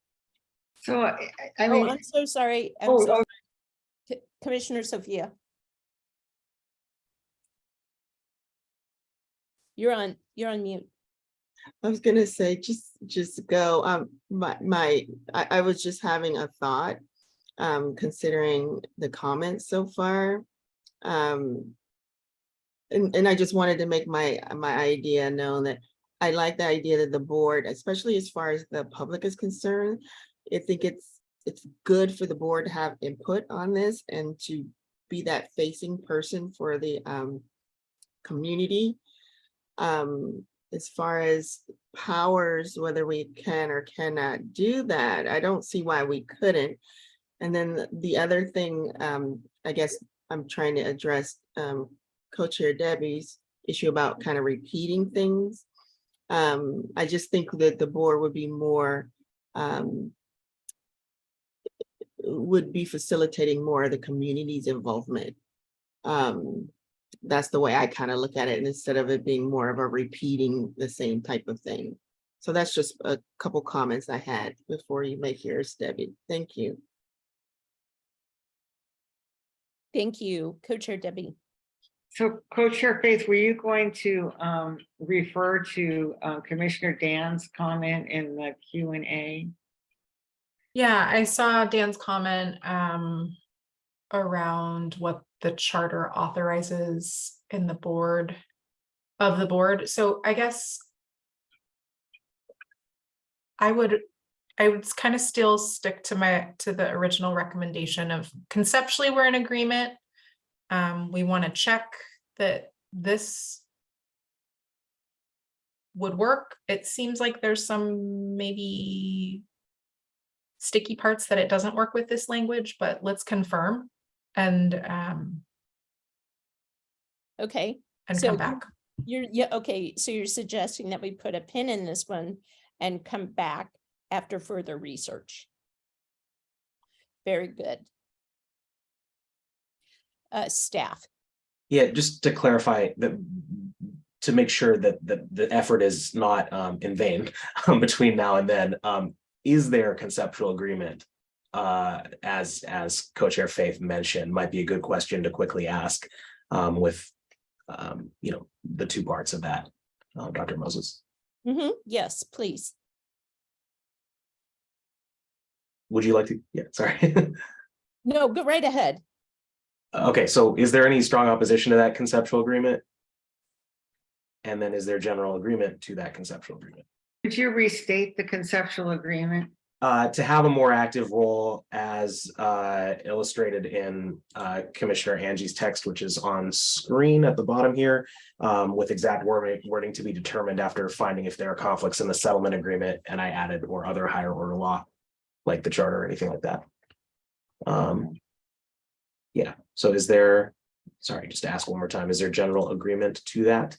So I Oh, mean, I'm so sorry. Commissioner Sophia. You're on mute. I was gonna say, just go, I was just having a thought, considering the comments so far. And I just wanted to make my idea known that I like the idea that the board, especially as far as the public is concerned, I think it's good for the board to have input on this and to be that facing person for the community. As far as powers, whether we can or cannot do that, I don't see why we couldn't. And then the other thing, I guess I'm trying to address Co-Chair Debbie's issue about kind of repeating things. I just think that the board would be more, would be facilitating more of the community's involvement. That's the way I kind of look at it, instead of it being more of a repeating the same type of thing. So that's just a couple comments I had before you make yours, Debbie. Thank you. Thank you, Co-Chair Debbie. So Co-Chair Faith, were you going to refer to Commissioner Dan's comment in the Q&A? Yeah, I saw Dan's comment around what the charter authorizes in the board of the board. So I guess I would kind of still stick to the original recommendation of conceptually we're in agreement. We want to check that this would work. It seems like there's some maybe sticky parts that it doesn't work with this language, but let's confirm and Okay, and So come back. okay, so you're suggesting that we put a pin in this one and come back after further research. Very good. Staff. Yeah, just to clarify that, to make sure that the effort is not in vain between now and then, is there conceptual agreement? As Co-Chair Faith mentioned, might be a good question to quickly ask with the two parts of that. Dr. Moses. Yes, please. Would you like to? Yeah, sorry. No, go right ahead. Okay, so is there any strong opposition to that conceptual agreement? And then is there general agreement to that conceptual agreement? Could you restate the conceptual agreement? To have a more active role as illustrated in Commissioner Angie's text, which is on screen at the bottom here, with exact wording to be determined after finding if there are conflicts in the settlement agreement, and I added or other higher order law, like the charter or anything like that. Yeah, so is there, sorry, just to ask one more time, is there general agreement to that?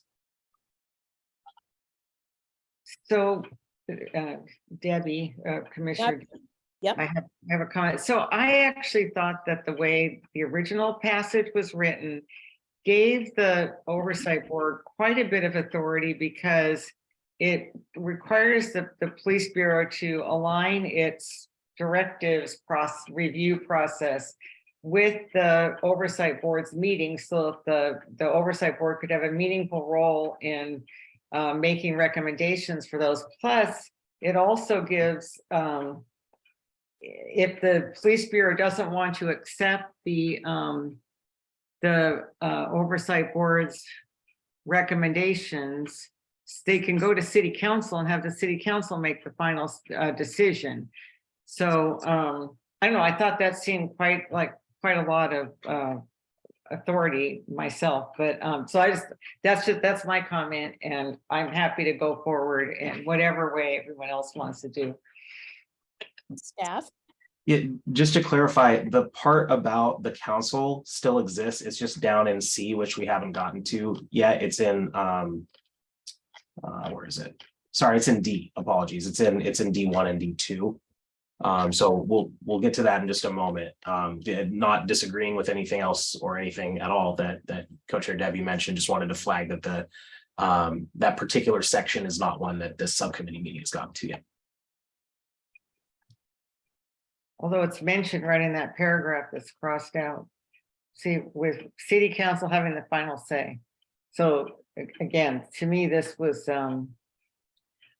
So Debbie, Commissioner, Yep. I have a comment. So I actually thought that the way the original passage was written gave the oversight board quite a bit of authority, because it requires the police bureau to align its directives review process with the oversight board's meetings, so that the oversight board could have a meaningful role in making recommendations for those. Plus, it also gives, if the police bureau doesn't want to accept the oversight board's recommendations, they can go to city council and have the city council make the final decision. So I don't know, I thought that seemed quite a lot of authority myself, but so that's my comment, and I'm happy to go forward in whatever way everyone else wants to do. Staff. Yeah, just to clarify, the part about the council still exists. It's just down in C, which we haven't gotten to yet. It's in where is it? Sorry, it's in D. Apologies. It's in D1 and D2. So we'll get to that in just a moment. Not disagreeing with anything else or anything at all that Co-Chair Debbie mentioned. Just wanted to flag that that particular section is not one that this subcommittee meeting has gotten to yet. Although it's mentioned right in that paragraph that's crossed out. See, with city council having the final say. So again, to me, this was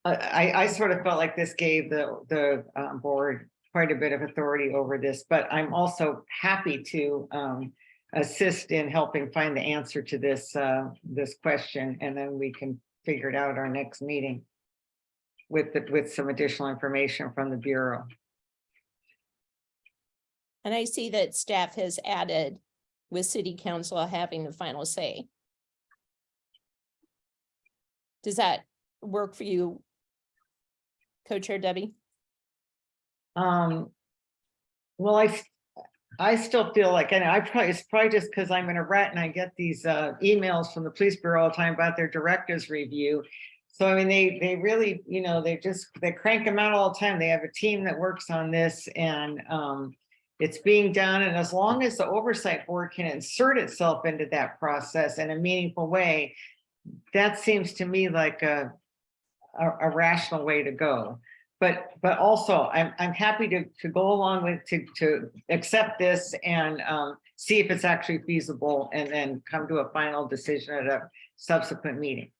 I sort of felt like this gave the board quite a bit of authority over this, but I'm also happy to assist in helping find the answer to this this question, and then we can figure it out our next meeting with some additional information from the Bureau. And I see that staff has added with city council having the final say. Does that work for you, Co-Chair Debbie? Well, I still feel like, and it's probably just because I'm in a rut and I get these emails from the police bureau all the time about their directives review. So I mean, they really, they crank them out all the time. They have a team that works on this, and it's being done. And as long as the oversight board can insert itself into that process in a meaningful way, that seems to me like a rational way to go. but also I'm happy to go along with, to accept this and see if it's actually feasible and then come to a final decision at a subsequent meeting.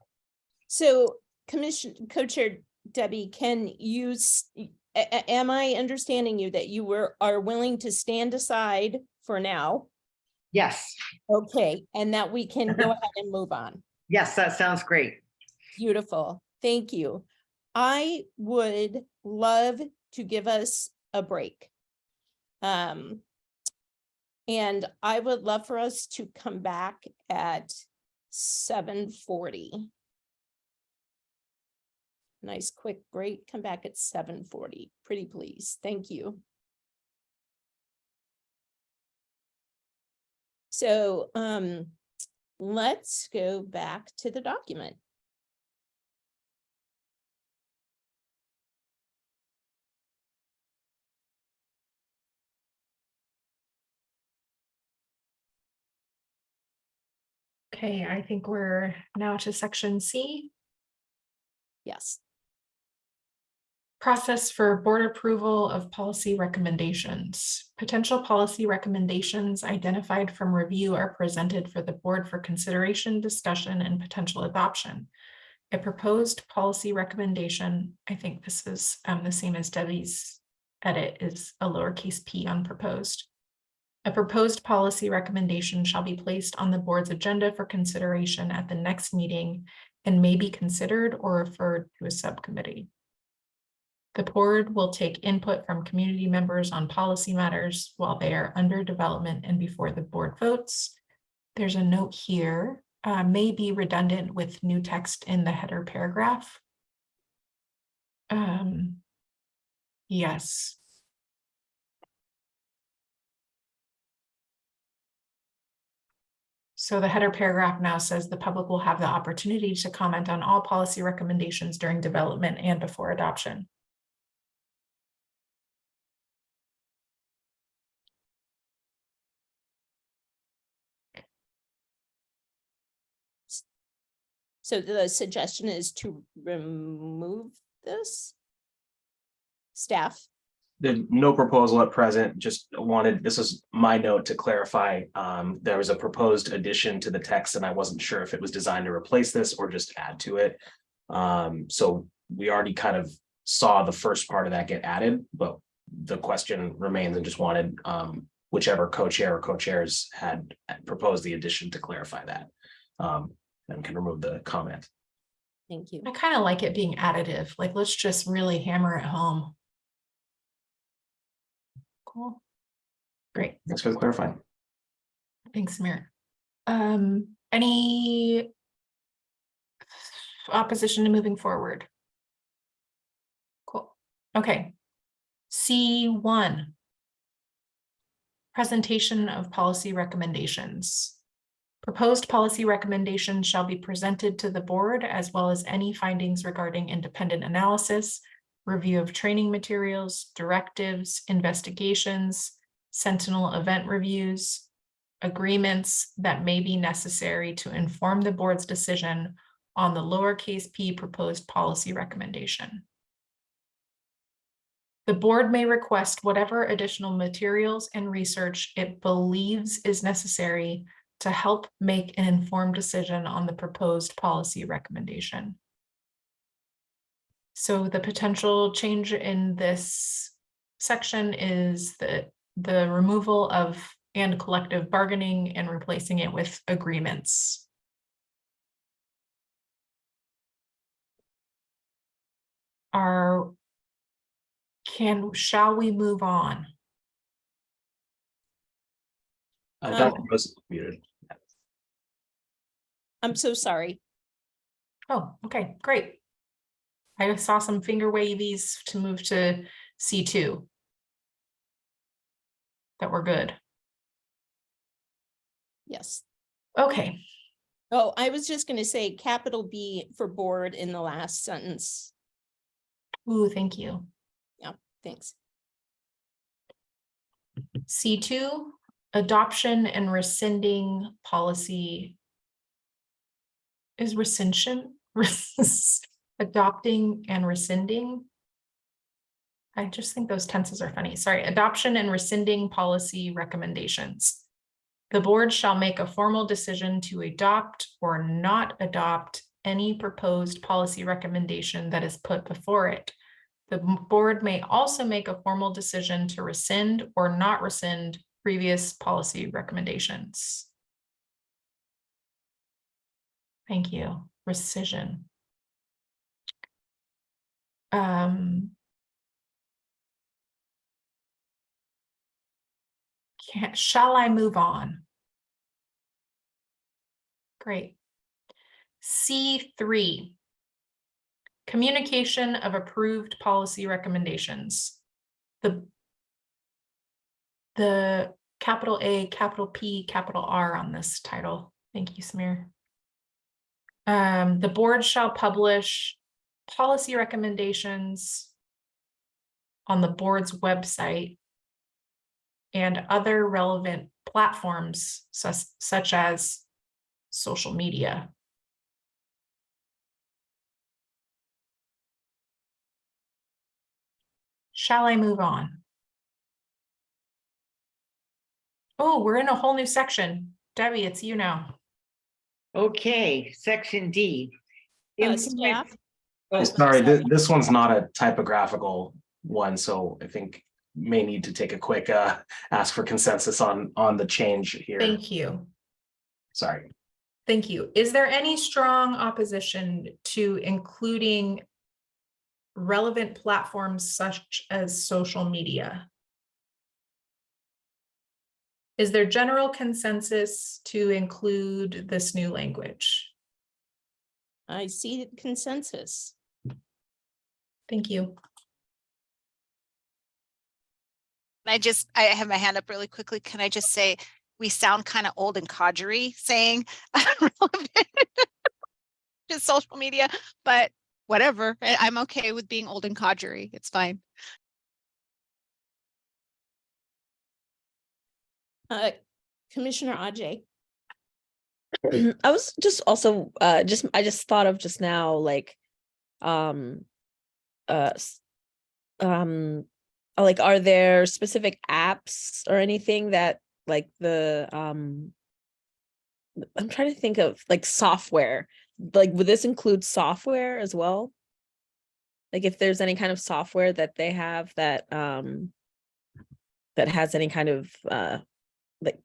So Co-Chair Debbie, can you, am I understanding you that you are willing to stand aside for now? Yes, Okay, and that we can go ahead and move on. yes, that sounds great. Beautiful, thank you. I would love to give us a break. And I would love for us to come back at 7:40. Nice quick break, come back at 7:40, pretty please, thank you. So let's go back to the document. Okay, I think we're now to section C. Yes, Process for board approval of policy recommendations. Potential policy recommendations identified from review are presented for the board for consideration, discussion, and potential adoption. A proposed policy recommendation, I think this is the same as Debbie's edit, is a lowercase p on proposed. A proposed policy recommendation shall be placed on the board's agenda for consideration at the next meeting and may be considered or referred to a subcommittee. The board will take input from community members on policy matters while they are under development and before the board votes. There's a note here, may be redundant with new text in the header paragraph. Yes. So the header paragraph now says the public will have the opportunity to comment on all policy recommendations during development and before adoption. so the suggestion is to remove this? Staff, No proposal at present, just wanted, this is my note to clarify. There was a proposed addition to the text and I wasn't sure if it was designed to replace this or just add to it. So we already kind of saw the first part of that get added, but the question remains and just wanted whichever co-chair or co-chairs had proposed the addition to clarify that. And can remove the comment. thank you. I kind of like it being additive, like let's just really hammer it home. Cool. Great. Thanks for clarifying. Thanks, Samir. Any opposition to moving forward? Cool. Okay. C1. Presentation of policy recommendations. Proposed policy recommendations shall be presented to the board as well as any findings regarding independent analysis, review of training materials, directives, investigations, sentinel event reviews, agreements that may be necessary to inform the board's decision on the lowercase p proposed policy recommendation. The board may request whatever additional materials and research it believes is necessary to help make an informed decision on the proposed policy recommendation. So the potential change in this section is the removal of and collective bargaining and replacing it with agreements. Shall we move on? Dr. was muted. I'm so sorry. Oh, okay, great. I saw some finger wavies to move to C2. That we're good. Yes. Okay. Oh, I was just going to say capital B for board in the last sentence. Ooh, thank you. Yeah, thanks. C2, adoption and rescinding policy. Is rescission, adopting and rescinding? I just think those tenses are funny. Sorry, adoption and rescinding policy recommendations. The board shall make a formal decision to adopt or not adopt any proposed policy recommendation that is put before it. The board may also make a formal decision to rescind or not rescind previous policy recommendations. Thank you. Rescission. Shall I move on? Great. C3. Communication of approved policy recommendations. The capital A, capital P, capital R on this title. Thank you, Samir. The board shall publish policy recommendations on the board's website and other relevant platforms such as social media. Shall I move on? Oh, we're in a whole new section. Debbie, it's you now. Okay, section D. Staff, Oh, Sorry, this one's not a typographical one, so I think may need to take a quick ask for consensus on the change here. Thank you. Sorry. Thank you. Is there any strong opposition to including relevant platforms such as social media? Is there general consensus to include this new language? I see consensus. Thank you. I have my hand up really quickly. Can I just say, we sound kind of old and codgery saying relevant to social media, but whatever. I'm okay with being old and codgery. It's fine. Commissioner Ajay. I was just also I just thought of just now, like like, are there specific apps or anything that like the I'm trying to think of like software, like would this include software as well? Like if there's any kind of software that they have that that has any kind of like,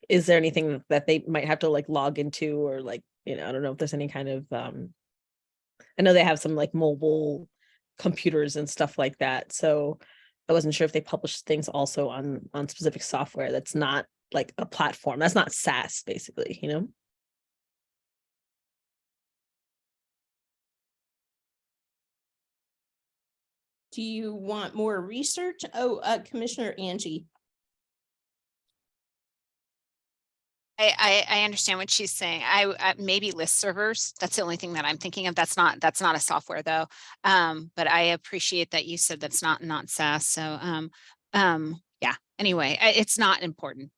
is there anything that they might have to like log into, or like, you know, I don't know if there's any kind of I know they have some like mobile computers and stuff like that, so I wasn't sure if they publish things also on specific software that's not like a platform, that's not SaaS basically, you know? Do you want more research? Oh, Commissioner Angie. I understand what she's saying. I maybe list servers. That's the only thing that I'm thinking of. That's not a software though. But I appreciate that you said that's not SaaS. So yeah. Anyway, it's not important.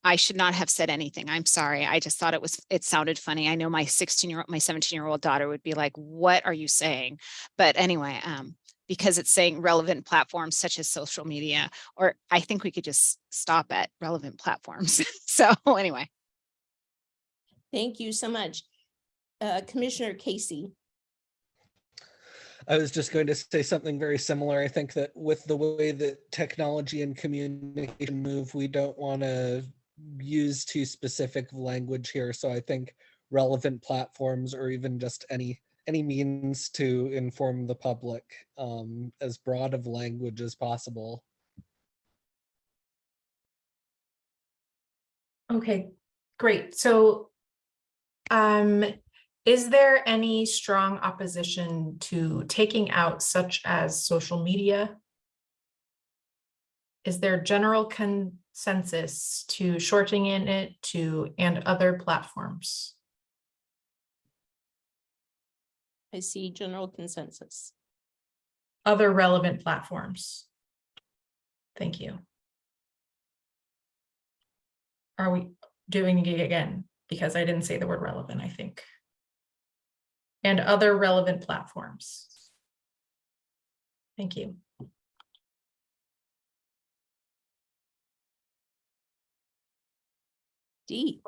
I should not have said anything. I'm sorry. I just thought it sounded funny. I know my 17-year-old daughter would be like, "What are you saying?" But anyway, because it's saying relevant platforms such as social media, or I think we could just stop at relevant platforms. So anyway. Thank you so much. Commissioner Casey. I was just going to say something very similar. I think that with the way that technology and communication move, we don't want to use too specific language here. So I think relevant platforms, or even just any means to inform the public, as broad of language as possible. Okay, great. So is there any strong opposition to taking out such as social media? Is there general consensus to shortening it to and other platforms? I see general consensus. Other relevant platforms. Thank you. Are we doing it again? Because I didn't say the word relevant, I think. And other relevant platforms. Thank you. D,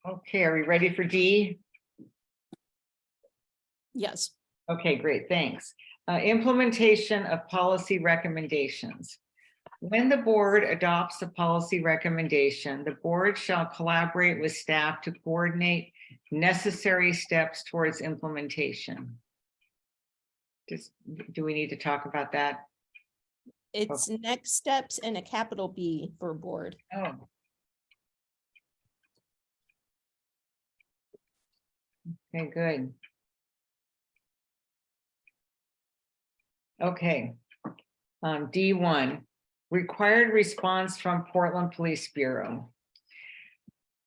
Okay, are we ready for D? yes. Okay, great, thanks. Implementation of policy recommendations. When the board adopts a policy recommendation, the board shall collaborate with staff to coordinate necessary steps towards implementation. Do we need to talk about that? It's next steps and a capital B for board. Oh. Okay, good. Okay. D1, required response from Portland Police Bureau.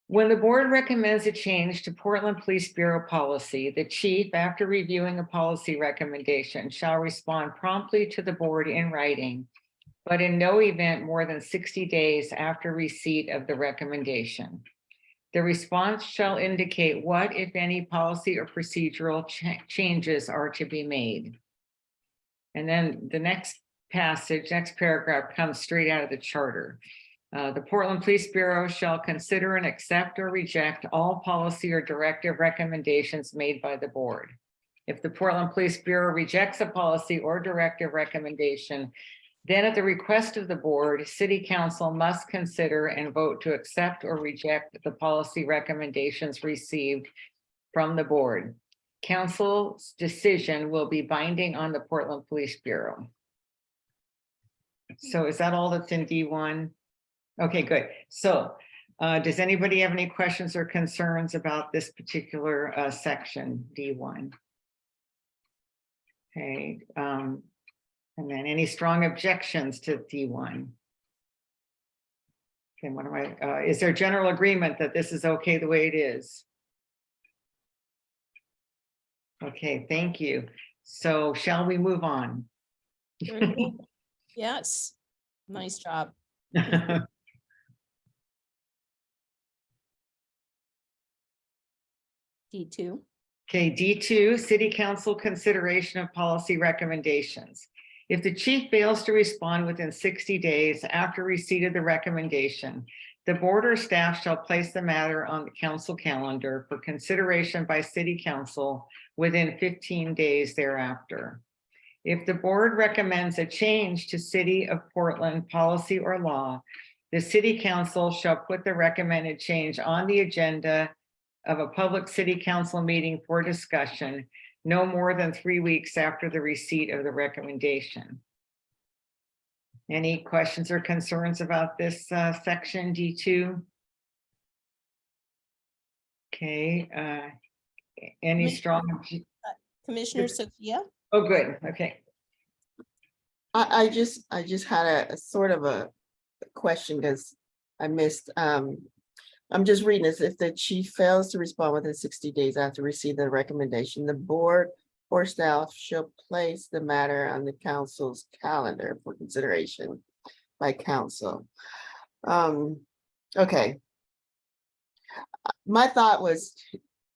When the board recommends a change to Portland Police Bureau policy, the chief, after reviewing a policy recommendation, shall respond promptly to the board in writing, but in no event more than 60 days after receipt of the recommendation. The response shall indicate what, if any, policy or procedural changes are to be made. And then the next paragraph comes straight out of the charter. The Portland Police Bureau shall consider and accept or reject all policy or directive recommendations made by the board. If the Portland Police Bureau rejects a policy or directive recommendation, then at the request of the board, City Council must consider and vote to accept or reject the policy recommendations received from the board. Council's decision will be binding on the Portland Police Bureau. So is that all that's in D1? Okay, good. So does anybody have any questions or concerns about this particular section, D1? Okay, and then any strong objections to D1? Okay, what am I, is there general agreement that this is okay the way it is? Okay, thank you. So shall we move on? Very good. Yes, nice job. D2, Okay, D2, City Council consideration of policy recommendations. If the chief fails to respond within 60 days after receipt of the recommendation, the board or staff shall place the matter on the council calendar for consideration by City Council within 15 days thereafter. If the board recommends a change to City of Portland policy or law, the City Council shall put the recommended change on the agenda of a public City Council meeting for discussion no more than 3 weeks after the receipt of the recommendation. Any questions or concerns about this section D2? Okay, any strong? Commissioner Sophia? Oh, good, okay. I just had a sort of a question because I missed, I'm just reading this. If the chief fails to respond within 60 days after receipt of the recommendation, the board or staff shall place the matter on the council's calendar for consideration by council. Okay. My thought was,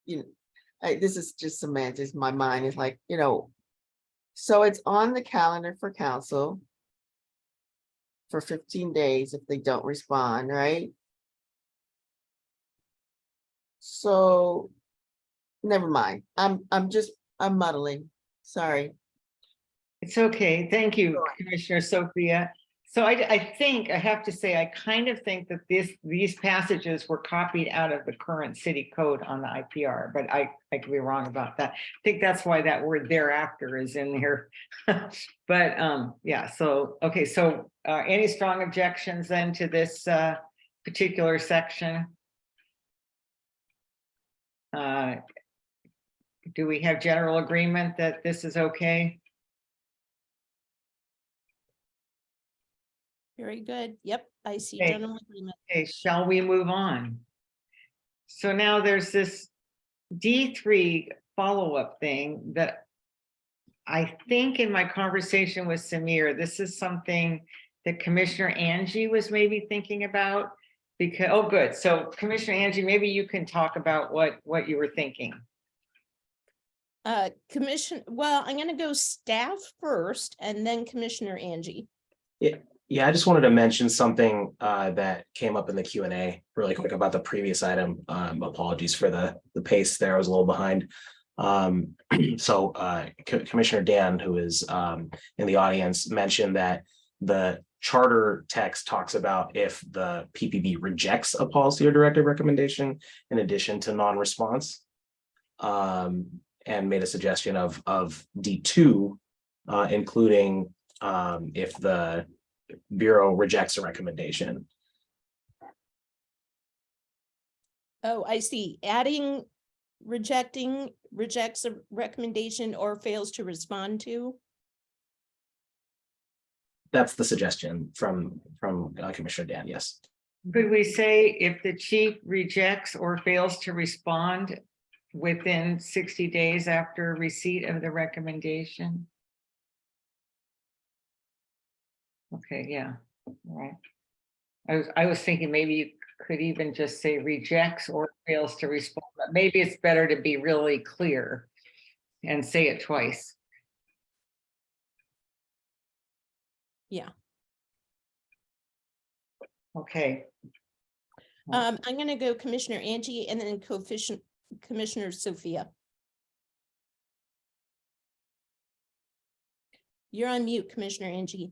this is just semantics. My mind is like, so it's on the calendar for council for 15 days if they don't respond, right? So never mind. I'm muddling. Sorry. It's okay. Thank you, Commissioner Sophia. So I think, I have to say, I kind of think that these passages were copied out of the current city code on the IPR, but I could be wrong about that. I think that's why that word thereafter is in there. But yeah, so, okay. So any strong objections then to this particular section? Do we have general agreement that this is okay? Very good. Yep, I see Okay. general agreement. Okay, shall we move on? So now there's this D3 follow-up thing that I think in my conversation with Samir, this is something that Commissioner Angie was maybe thinking about. Because, oh, good. So Commissioner Angie, maybe you can talk about what you were thinking. Well, I'm gonna go staff first and then Commissioner Angie. Yeah, I just wanted to mention something that came up in the Q&A really quick about the previous item. Apologies for the pace there, I was a little behind. Commissioner Dan, who is in the audience, mentioned that the charter text talks about if the PPB rejects a policy or directive recommendation in addition to non-response, and made a suggestion of D2, including if the Bureau rejects a recommendation. Oh, I see. Adding, rejects a recommendation or fails to respond to. That's the suggestion from Commissioner Dan, yes. Could we say if the chief rejects or fails to respond within 60 days after receipt of the recommendation? Okay, yeah, all right. I was thinking maybe you could even just say rejects or fails to respond, but maybe it's better to be really clear and say it twice. Yeah. Okay. I'm gonna go Commissioner Angie and then Commissioner Sophia. You're on mute, Commissioner Angie.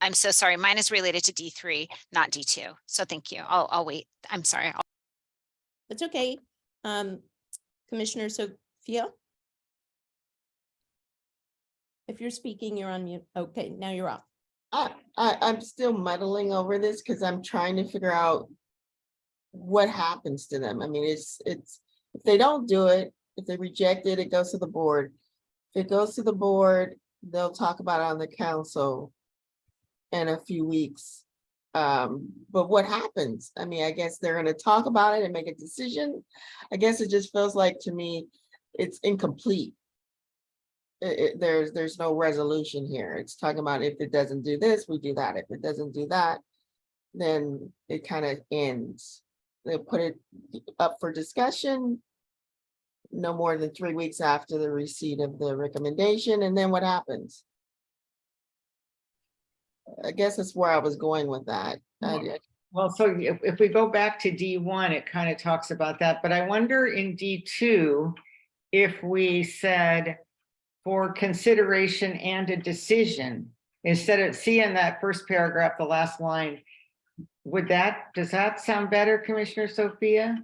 I'm so sorry. Mine is related to D3, not D2. So thank you. I'll wait. I'm sorry. That's okay. Commissioner Sophia? If you're speaking, you're on mute. Okay, now you're off. I'm still muddling over this because I'm trying to figure out what happens to them. I mean, it's if they don't do it, if they reject it, it goes to the board. If it goes to the board, they'll talk about it on the council in a few weeks. But what happens? I mean, I guess they're going to talk about it and make a decision. I guess it just feels like to me it's incomplete. There's no resolution here. It's talking about if it doesn't do this, we do that. If it doesn't do that, then it kind of ends. They put it up for discussion no more than 3 weeks after the receipt of the recommendation, and then what happens? I guess that's where I was going with that. Well, so if we go back to D1, it kind of talks about that, but I wonder in D2, if we said for consideration and a decision, instead of seeing that first paragraph, the last line, does that sound better, Commissioner Sophia?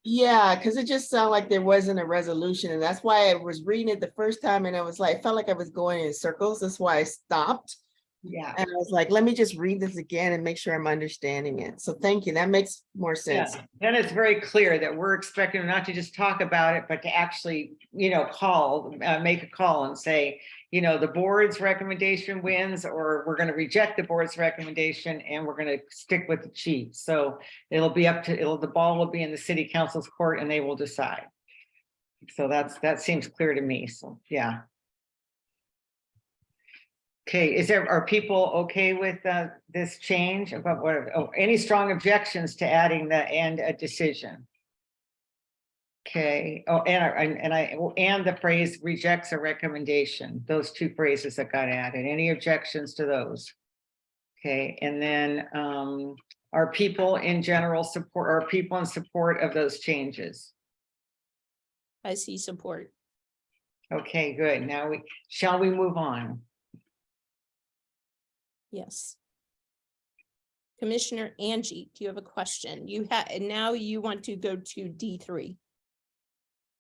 Yeah, because it just sounded like there wasn't a resolution, and that's why I was reading it the first time, and I was like, felt like I was going in circles. That's why I stopped. Yeah. And I was like, let me just read this again and make sure I'm understanding it. So thank you. That makes more sense. Yeah. Then it's very clear that we're expecting them not to just talk about it, but to actually, make a call and say, the board's recommendation wins, or we're going to reject the board's recommendation and we're going to stick with the chief. So it'll be the ball will be in the city council's court and they will decide. So that seems clear to me. So, yeah. Okay, are people okay with this change? About any strong objections to adding the and a decision? Okay. Oh, and the phrase rejects a recommendation. Those two phrases that got added. Any objections to those? Okay, and then are people in support of those changes? I see support. Okay, good. Now shall we move on? Yes. Commissioner Angie, do you have a question? And now you want to go to D3.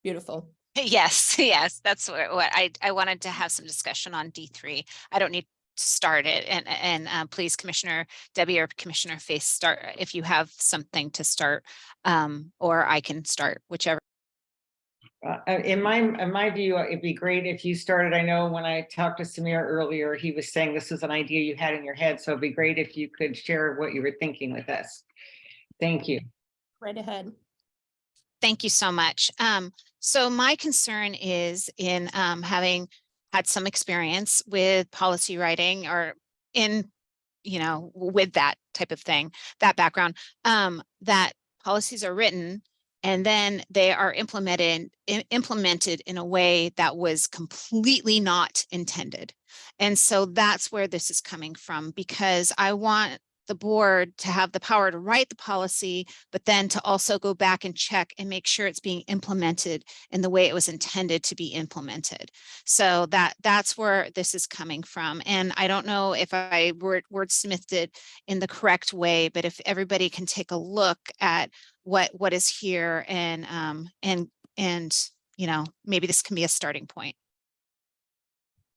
Beautiful. Yes, that's what I wanted to have some discussion on D3. I don't need to start it, and please, Commissioner Debbie or Commissioner Faith, start if you have something to start, or I can start, whichever. In my view, it'd be great if you started. I know when I talked to Samir earlier, he was saying this was an idea you had in your head. So it'd be great if you could share what you were thinking with us. Thank you. Right ahead. Thank you so much. So my concern is in having had some experience with policy writing or in, with that type of thing, that background, that policies are written And then they are implemented in a way that was completely not intended. And so that's where this is coming from, because I want the board to have the power to write the policy, but then to also go back and check and make sure it's being implemented in the way it was intended to be implemented. So that's where this is coming from. And I don't know if I wordsmithed it in the correct way, but if everybody can take a look at what is here, and you know, maybe this can be a starting point.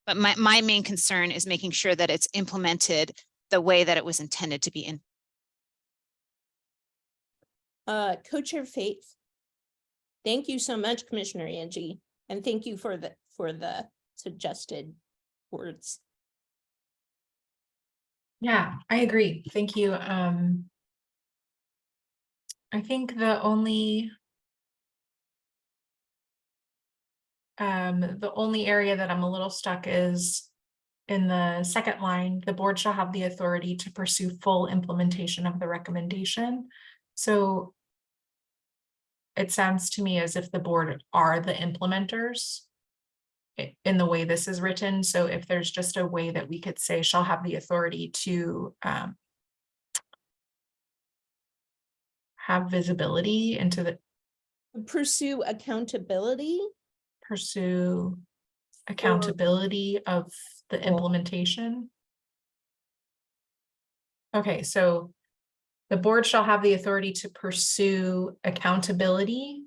But my main concern is making sure that it's implemented the way that it was intended to be in. Co-chair Faith. Thank you so much, Commissioner Angie, and thank you for the suggested words. Yeah, I agree. Thank you. I think the only area that I'm a little stuck is in the second line. The board shall have the authority to pursue full implementation of the recommendation. So it sounds to me as if the board are the implementers in the way this is written. So if there's just a way that we could say shall have the authority to have visibility into the Pursue accountability. Of the implementation. Okay, so the board shall have the authority to pursue accountability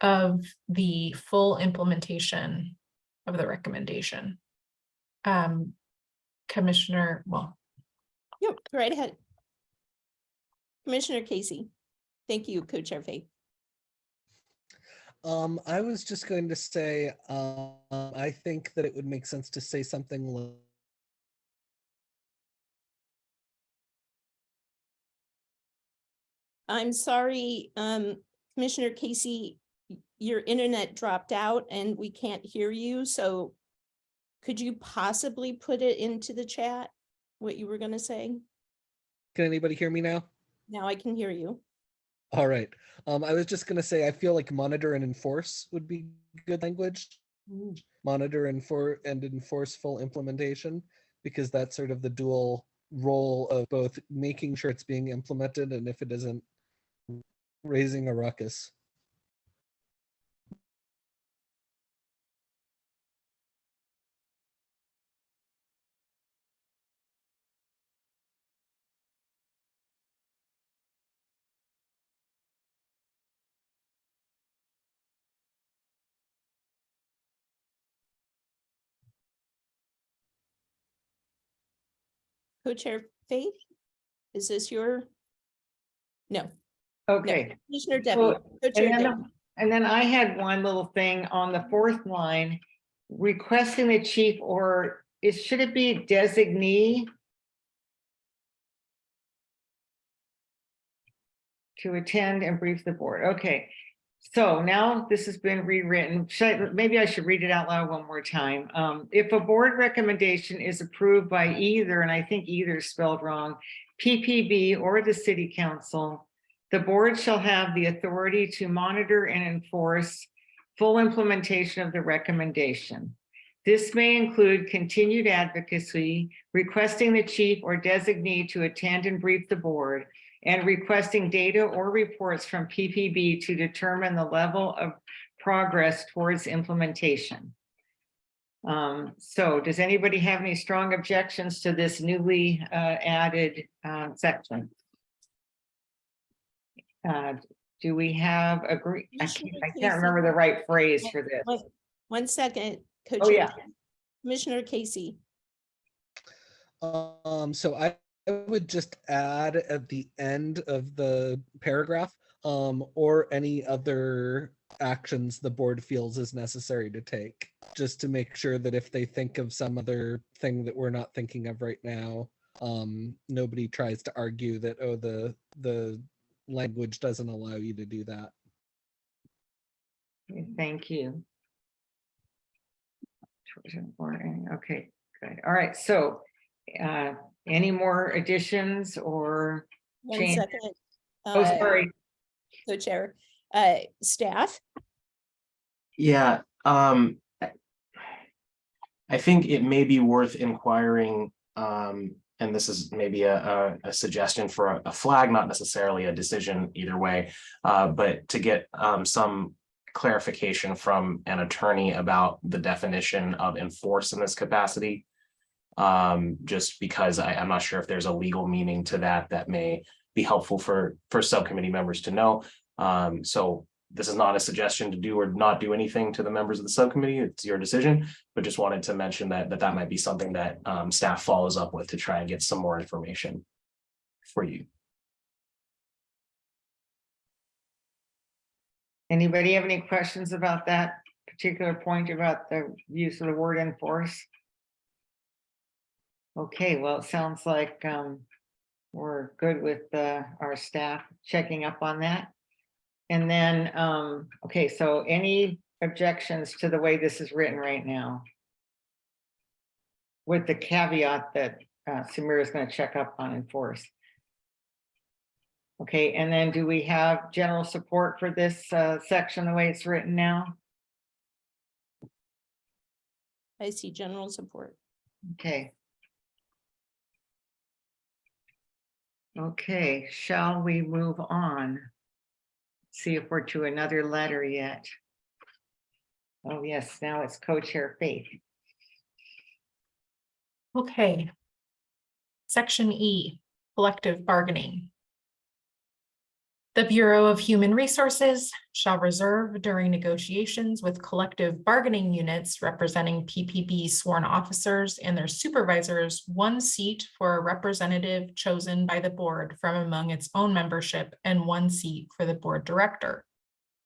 of the full implementation of the recommendation. Commissioner, well, Yep, go right ahead. Commissioner Casey. Thank you, Co-chair Faith. I was just going to say, I think that it would make sense to say something like, I'm sorry, Commissioner Casey, your internet dropped out and we can't hear you. So could you possibly put it into the chat, what you were going to say? can anybody hear me now? Now I can hear you. All right. I was just going to say, I feel like monitor and enforce would be good language. Monitor and enforce full implementation, because that's sort of the dual role of both making sure it's being implemented and if it isn't, raising a ruckus. Co-chair Faith, is this your? No. Okay. No. Commissioner Debbie. So, Co-chair Debbie. And then I had one little thing on the fourth line, requesting the chief, or should it be designee to attend and brief the board? Okay, so now this has been rewritten. Maybe I should read it out loud one more time. If a board recommendation is approved by either, and I think either is spelled wrong, PPB or the city council, the board shall have the authority to monitor and enforce full implementation of the recommendation. This may include continued advocacy, requesting the chief or designee to attend and brief the board, and requesting data or reports from PPB to determine the level of progress towards implementation. So does anybody have any strong objections to this newly added section? Do we have agree? I can't remember the right phrase for this. One second, Co-chair. Oh, yeah. Commissioner Casey. So I would just add at the end of the paragraph, or any other actions the board feels is necessary to take, just to make sure that if they think of some other thing that we're not thinking of right now, nobody tries to argue that, oh, the language doesn't allow you to do that. Thank you. Okay, good. All right, so Any more additions or? One Change. second. Oh, sorry. Co-chair, staff, Yeah, I think it may be worth inquiring, and this is maybe a suggestion for a flag, not necessarily a decision either way, but to get some clarification from an attorney about the definition of enforce in this capacity. Just because I'm not sure if there's a legal meaning to that may be helpful for subcommittee members to know. So this is not a suggestion to do or not do anything to the members of the subcommittee. It's your decision, but just wanted to mention that might be something that staff follows up with to try and get some more information for you. Anybody have any questions about that particular point about the use of the word enforce? Okay, well, it sounds like we're good with our staff checking up on that. And then, okay, so any objections to the way this is written right now? With the caveat that Samira is going to check up on enforce. Okay, and then do we have general support for this section the way it's written now? I see general support. Okay. Okay, shall we move on? See if we're to another letter yet. Oh, yes, now it's co-chair Faith. Okay. Section E, collective bargaining. The Bureau of Human Resources shall reserve during negotiations with collective bargaining units representing PPB sworn officers and their supervisors 1 seat for a representative chosen by the board from among its own membership and 1 seat for the board director.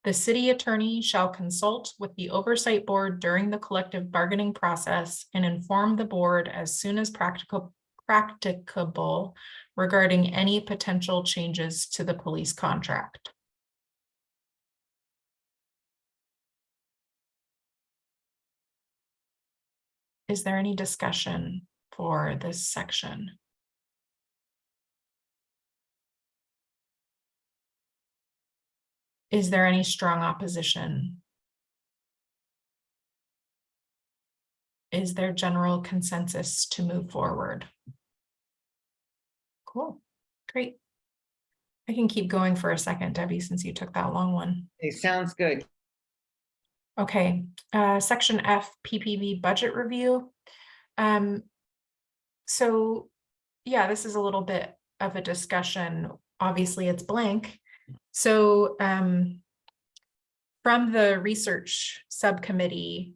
The city attorney shall consult with the oversight board during the collective bargaining process and inform the board as soon as practicable regarding any potential changes to the police contract. Is there any discussion for this section? Is there any strong opposition? Is there general consensus to move forward? Cool, great. I can keep going for a second, Debbie, since you took that long one. It sounds good. Okay, section F, PPV budget review. So yeah, this is a little bit of a discussion. Obviously, it's blank. So from the research subcommittee,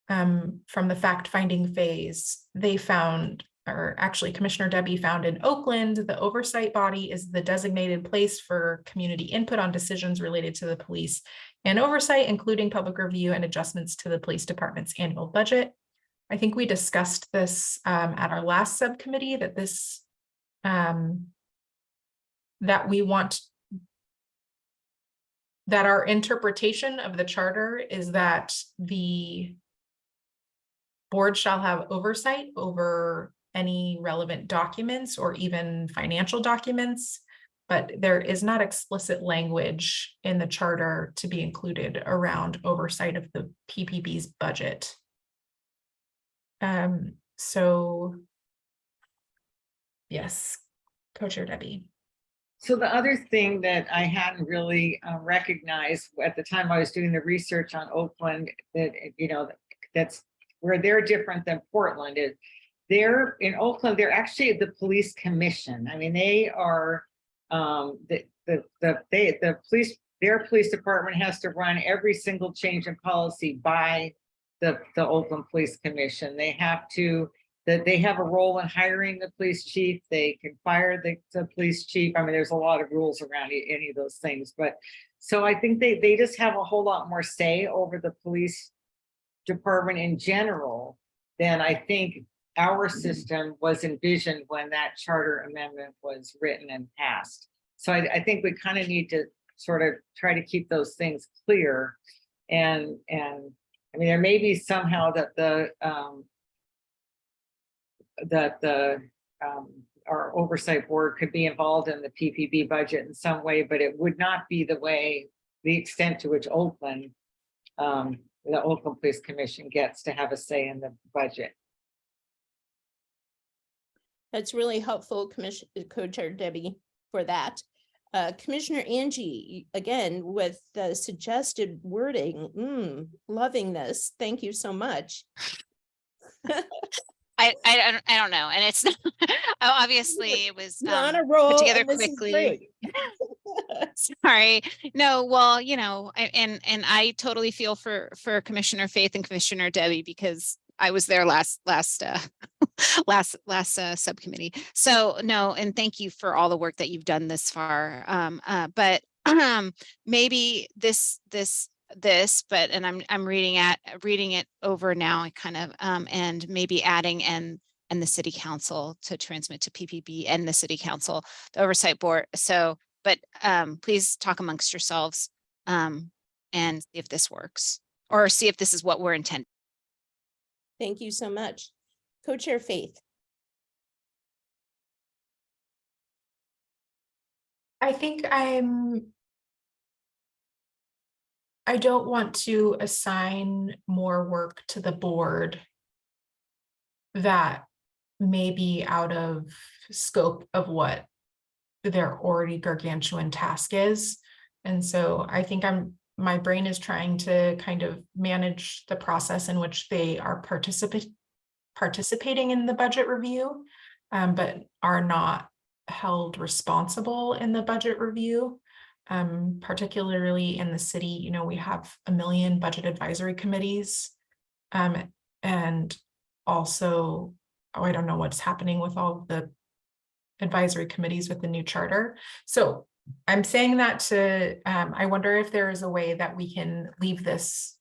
from the fact-finding phase, they found, or actually Commissioner Debbie found in Oakland, the oversight body is the designated place for community input on decisions related to the police and oversight, including public review and adjustments to the police department's annual budget. I think we discussed this at our last subcommittee, that this, that we want, that our interpretation of the charter is that the board shall have oversight over any relevant documents or even financial documents, but there is not explicit language in the charter to be included around oversight of the PPB's budget. So yes, Co-Chair Debbie. So the other thing that I hadn't really recognized at the time I was doing the research on Oakland, that, you know, that's where they're different than Portland is. They're in Oakland, they're actually the police commission. I mean, they are the police, their police department has to run every single change in policy by the Oakland Police Commission. They have to, that they have a role in hiring the police chief. They can fire the police chief. I mean, there's a lot of rules around any of those things, but so I think they just have a whole lot more say over the police department in general than I think our system was envisioned when that charter amendment was written and passed. So I think we kind of need to sort of try to keep those things clear. And I mean, there may be somehow that the our oversight board could be involved in the PPB budget in some way, but it would not be the extent to which Oakland, the Oakland Police Commission gets to have a say in the budget. That's really helpful, Co-Chair Debbie, for that. Commissioner Angie, again, with the suggested wording, loving this. Thank you so much. I don't know. And it's not, obviously it was You're on a roll, put together and this is quickly. great. Sorry. No, well, you know, and I totally feel for Commissioner Faith and Commissioner Debbie, because I was there last subcommittee. So no, and thank you for all the work that you've done this far. But maybe this, but, and I'm reading it over now, kind of, and maybe adding and the city council to transmit to PPB and the city council, the oversight board. So, but please talk amongst yourselves and see if this works, or see if this is what we're intending. Thank you so much. Co-Chair Faith. I think I don't want to assign more work to the board that may be out of scope of what their already gargantuan task is. And so I think my brain is trying to kind of manage the process in which they are participating in the budget review, but are not held responsible in the budget review. Particularly in the city, you know, we have 1 million budget advisory committees. And also, I don't know what's happening with all the advisory committees with the new charter. So I'm saying that to, I wonder if there is a way that we can leave this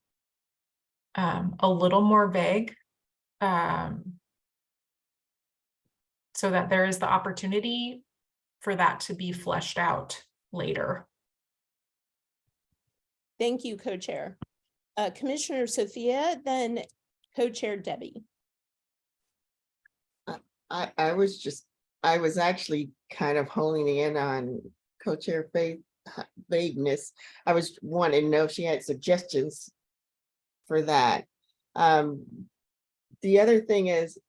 a little more vague, so that there is the opportunity for that to be fleshed out later. Thank you, Co-Chair. Commissioner Sophia, then Co-Chair Debbie. I was actually kind of honing in on Co-Chair Faith vagueness. I was wanting to know if she had suggestions for that. The other thing is,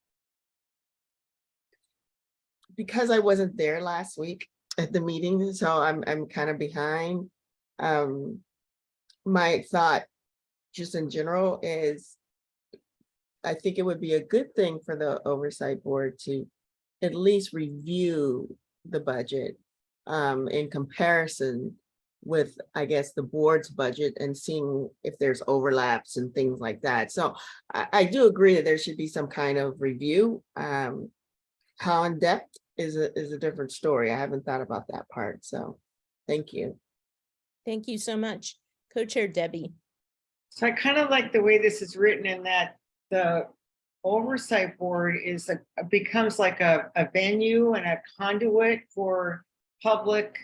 because I wasn't there last week at the meeting, so I'm kind of behind. My thought, just in general, is I think it would be a good thing for the oversight board to at least review the budget in comparison with, I guess, the board's budget, and seeing if there's overlaps and things like that. So I do agree that there should be some kind of review. How in depth is a different story. I haven't thought about that part. So thank you. Thank you so much. Co-Chair Debbie. So I kind of like the way this is written, in that the oversight board becomes like a venue and a conduit for public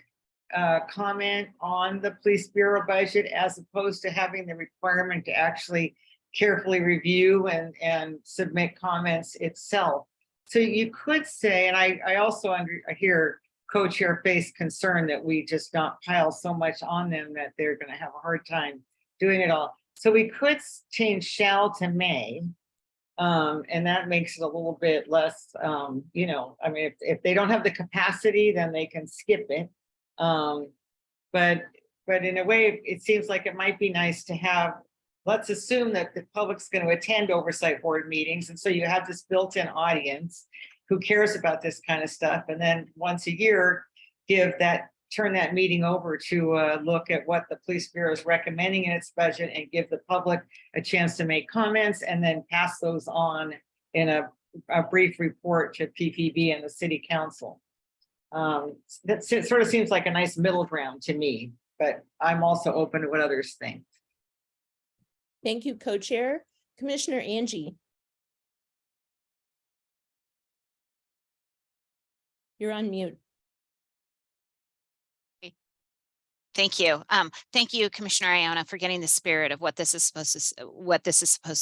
comment on the police bureau budget, as opposed to having the requirement to actually carefully review and submit comments itself. So you could say, and I also hear Co-Chair Faith's concern that we just not pile so much on them that they're going to have a hard time doing it all. So we could change shall to may, and that makes it a little bit less, you know, I mean, if they don't have the capacity, then they can skip it. But in a way, it seems like it might be nice to have, let's assume that the public's going to attend oversight board meetings. And so you have this built-in audience who cares about this kind of stuff. And then once a year, turn that meeting over to look at what the police bureau is recommending in its budget, and give the public a chance to make comments, and then pass those on in a brief report to PPB and the city council. That sort of seems like a nice middle ground to me, but I'm also open to what others think. Thank you, Co-Chair. Commissioner Angie. You're on mute. Thank you. Thank you, Commissioner Iona, for getting the spirit of what this is supposed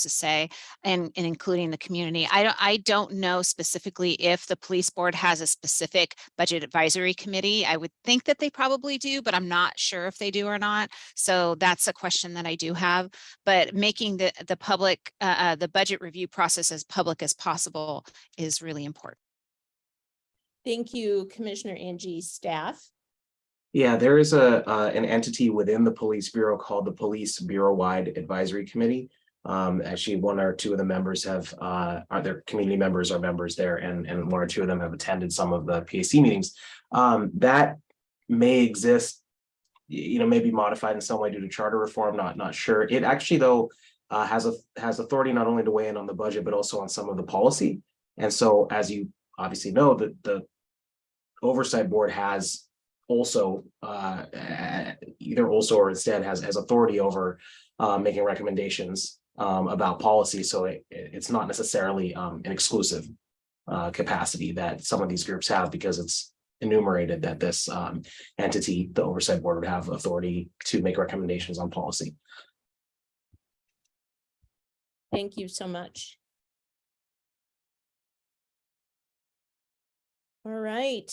to say and including the community. I don't know specifically if the police board has a specific budget advisory committee. I would think that they probably do, but I'm not sure if they do or not. So that's a question that I do have. But making the public, the budget review process as public as possible is really important. Thank you, Commissioner Angie. Staff? Yeah, there is an entity within the Police Bureau called the Police Bureau-wide Advisory Committee. Actually, one or two of the members have are their community members are members there, and one or two of them have attended some of the PAC meetings. That may exist, maybe modified in some way due to charter reform. Not sure. It actually though has authority not only to weigh in on the budget but also on some of the policy. And so, as you obviously know, the Oversight Board has also either also or instead has authority over making recommendations about policy. So it's not necessarily an exclusive capacity that some of these groups have, because it's enumerated that this entity, the Oversight Board, would have authority to make recommendations on policy. Thank you so much. All right,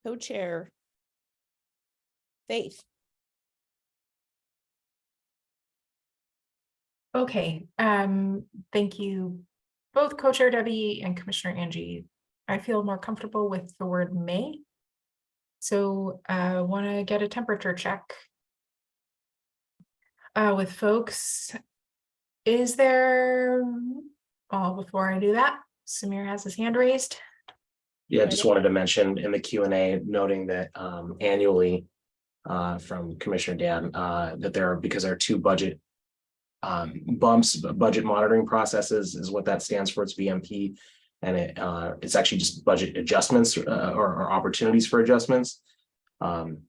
co-chair Faith. Okay, thank you, both Co-Chair Debbie and Commissioner Angie. I feel more comfortable with the word may. So I want to get a temperature check with folks. Is there, before I do that, Samir has his hand raised. Yeah, just wanted to mention in the Q&A, noting that annually from Commissioner Dan, that because there are two budget bumps, budget monitoring processes is what that stands for. It's BMP, and it's actually just budget adjustments or opportunities for adjustments.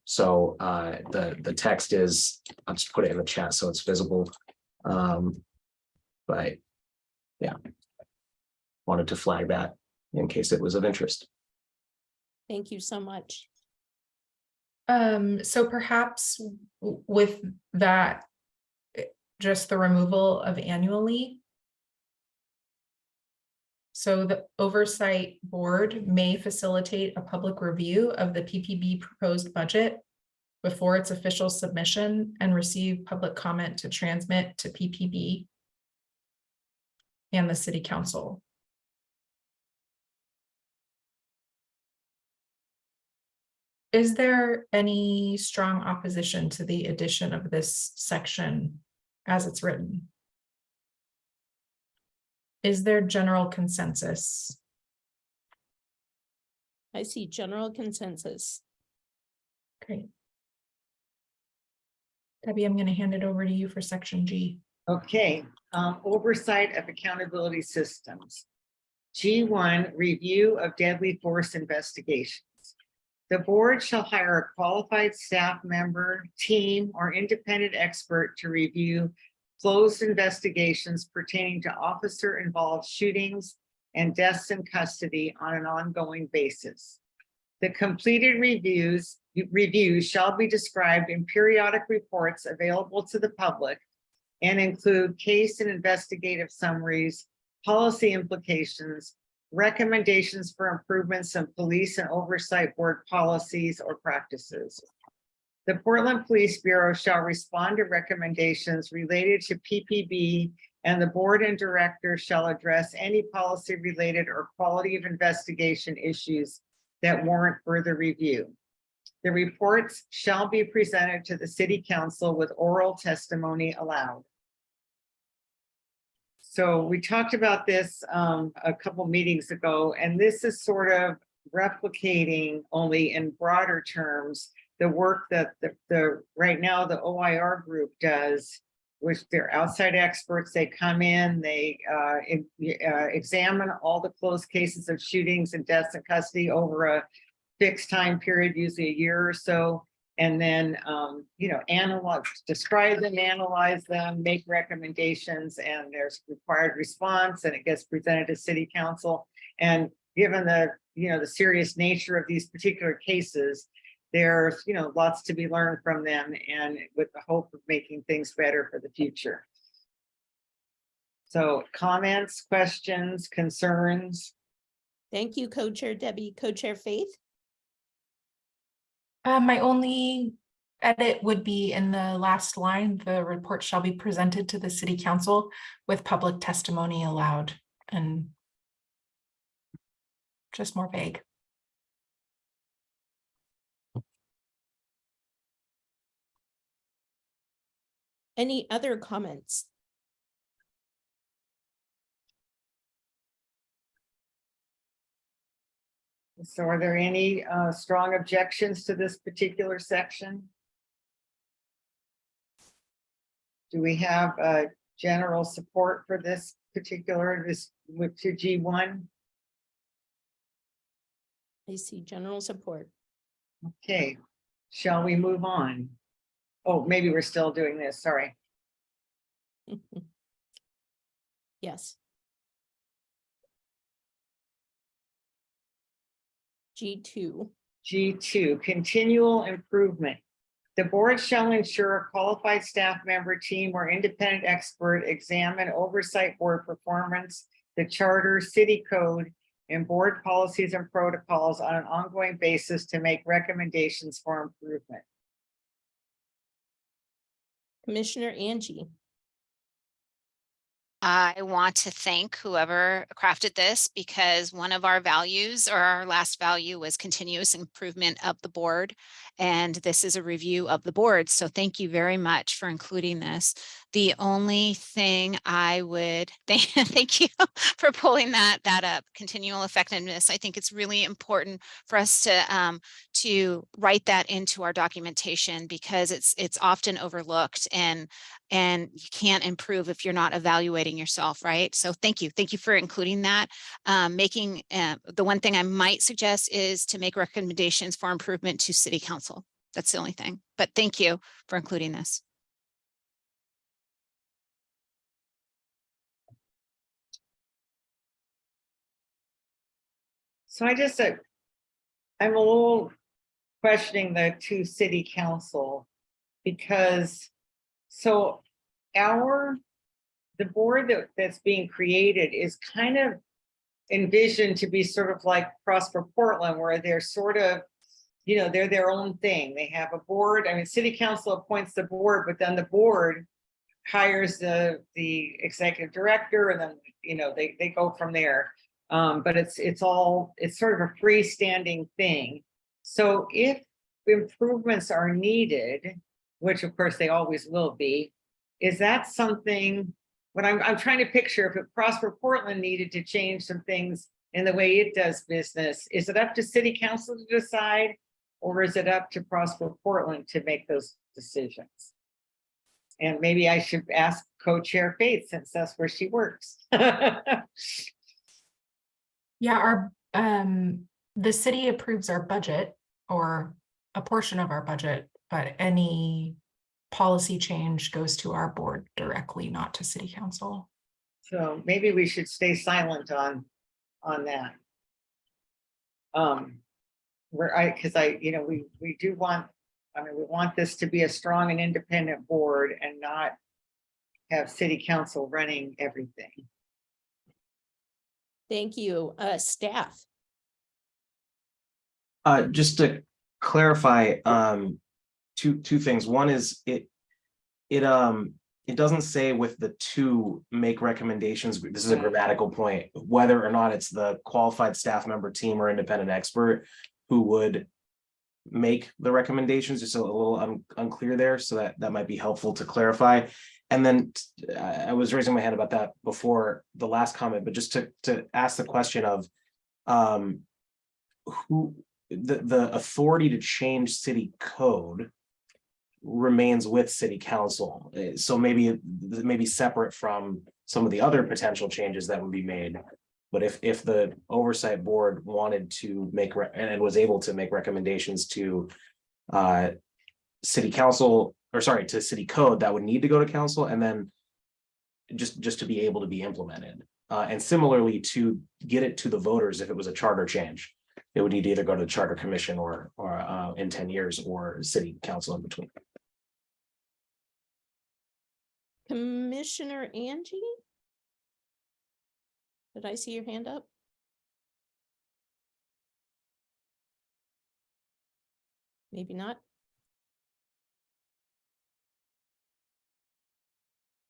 So the text is, I'll just put it in the chat so it's visible. But yeah, wanted to flag that in case it was of interest. Thank you so much. So perhaps with that, just the removal of annually. So the Oversight Board may facilitate a public review of the PPB proposed budget before its official submission and receive public comment to transmit to PPB and the City Council. Is there any strong opposition to the addition of this section as it's written? Is there general consensus? I see general consensus. Great. Debbie, I'm going to hand it over to you for section G. Okay, oversight of accountability systems. G1, review of deadly force investigations. The board shall hire a qualified staff member, team, or independent expert to review closed investigations pertaining to officer-involved shootings and deaths in custody on an ongoing basis. The completed reviews shall be described in periodic reports available to the public and include case and investigative summaries, policy implications, recommendations for improvements in police and oversight board policies or practices. The Portland Police Bureau shall respond to recommendations related to PPB, and the board and director shall address any policy related or quality of investigation issues that warrant further review. The reports shall be presented to the City Council with oral testimony allowed. So we talked about this a couple meetings ago, and this is sort of replicating, only in broader terms, the work that the right now the OIR group does, which they're outside experts. They come in, they examine all the closed cases of shootings and deaths in custody over a fixed time period, usually a year or so, and then analyze, describe them, analyze them, make recommendations, and there's required response, and it gets presented to City Council. And given the the serious nature of these particular cases, there's, you know, lots to be learned from them, and with the hope of making things better for the future. So comments, questions, concerns? Thank you, Co-Chair Debbie. Co-Chair Faith? My only edit would be in the last line, the report shall be presented to the city council with public testimony allowed, and just more vague. Any other comments? So are there any strong objections to this particular section? Do we have general support for this particular, with to G1? I see general support. Okay, shall we move on? Oh, maybe we're still doing this, sorry. Yes. G2. G2, continual improvement. The board shall ensure a qualified staff member, team, or independent expert examine oversight board performance, the charter, city code, and board policies and protocols on an ongoing basis to make recommendations for improvement. Commissioner Angie. I want to thank whoever crafted this, because one of our values, or our last value, was continuous improvement of the board. And this is a review of the board. So thank you very much for including this. The only thing I would thank you for pulling that up. Continual effectiveness. I think it's really important for us to write that into our documentation, because it's often overlooked, and you can't improve if you're not evaluating yourself, right? So thank you for including that. The one thing I might suggest is to make recommendations for improvement to city council. That's the only thing, but thank you for including this. So I just said, I'm a little questioning the two city council, because so the board that's being created is kind of envisioned to be sort of like Prosper Portland, where they're sort of, you know, they're their own thing. They have a board. I mean, city council appoints the board, but then the board hires the executive director, and then, you know, they go from there. But it's sort of a freestanding thing. So if improvements are needed, which of course they always will be, is that something, when I'm trying to picture, if Prosper Portland needed to change some things in the way it does business, is it up to city council to decide, or is it up to Prosper Portland to make those decisions? And maybe I should ask co-chair Faith, since that's where she works. Yeah, the city approves our budget, or a portion of our budget, but any policy change goes to our board directly, not to city council. So maybe we should stay silent on that. We do want, we want this to be a strong and independent board, and not have city council running everything. Thank you. Staff. Just to clarify, two things. One is it doesn't say with the two make recommendations. This is a grammatical point, whether or not it's the qualified staff member, team, or independent expert who would make the recommendations. Just a little unclear there, so that might be helpful to clarify. And then I was raising my hand about that before the last comment, but just to ask the question of who the authority to change city code remains with city council. So maybe separate from some of the other potential changes that would be made. But if the oversight board wanted to make and was able to make recommendations to city council, or sorry, to city code, that would need to go to council, and then just to be able to be implemented. And similarly, to get it to the voters if it was a charter change. it would need to either go to the charter commission or in 10 years or city council in between. Commissioner Angie? Did I see your hand up? Maybe not.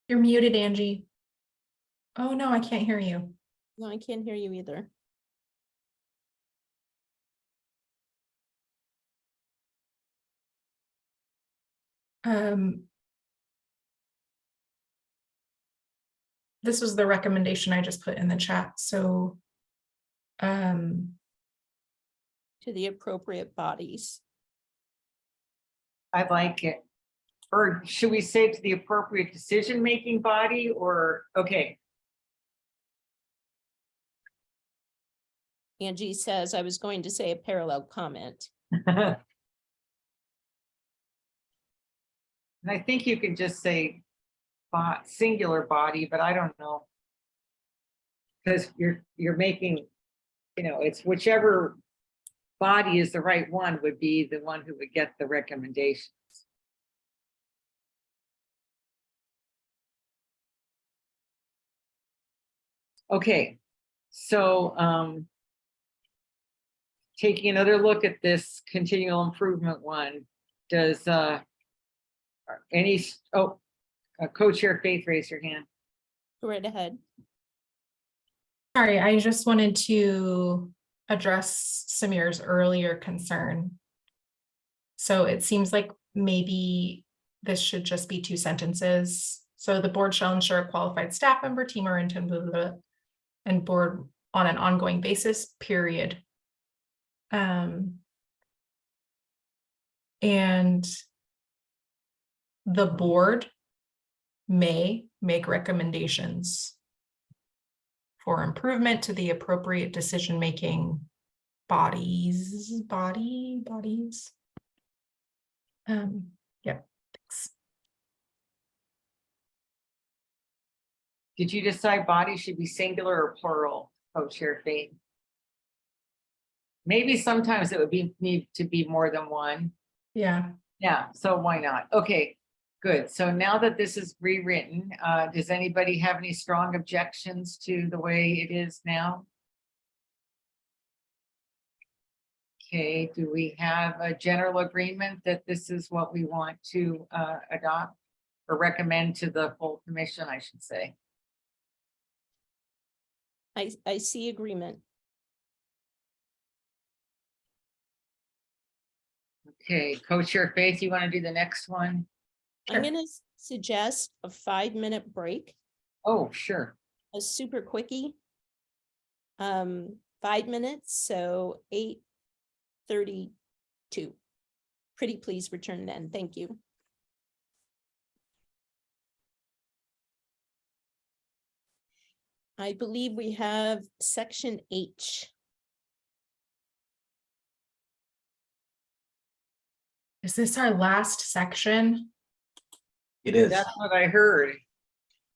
You're muted, Angie. Oh, no, I can't hear you. No, I can't hear you either. This was the recommendation I just put in the chat, so To the appropriate bodies. I like it. Or should we say to the appropriate decision-making body or, okay, Angie says I was going to say a parallel comment. and I think you can just say singular body, but I don't know. Because you're making, it's whichever body is the right one would be the one who would get the recommendations. Okay, so taking another look at this continual improvement one, does co-chair Faith, raise your hand. Go right ahead. sorry, I just wanted to address Samir's earlier concern. So it seems like maybe this should just be 2 sentences. So the board shall ensure a qualified staff member, team, or intern, blah, blah, blah, and board on an ongoing basis, period. And the board may make recommendations for improvement to the appropriate decision-making bodies. Yeah, thanks. Did you decide body should be singular or plural, co-chair Faith? Maybe sometimes it would need to be more than one. Yeah. Yeah, so why not? Okay, good. So now that this is rewritten, does anybody have any strong objections to the way it is now? Okay, do we have a general agreement that this is what we want to adopt or recommend to the full commission, I should say? I see agreement. Okay, co-chair Faith, you want to do the next one? I'm gonna suggest a 5-minute break, Oh, sure. a super quickie. 5 minutes, so 8:32. Pretty please return then. Thank you. I believe we have section H. Is this our last section? It is. That's what I heard.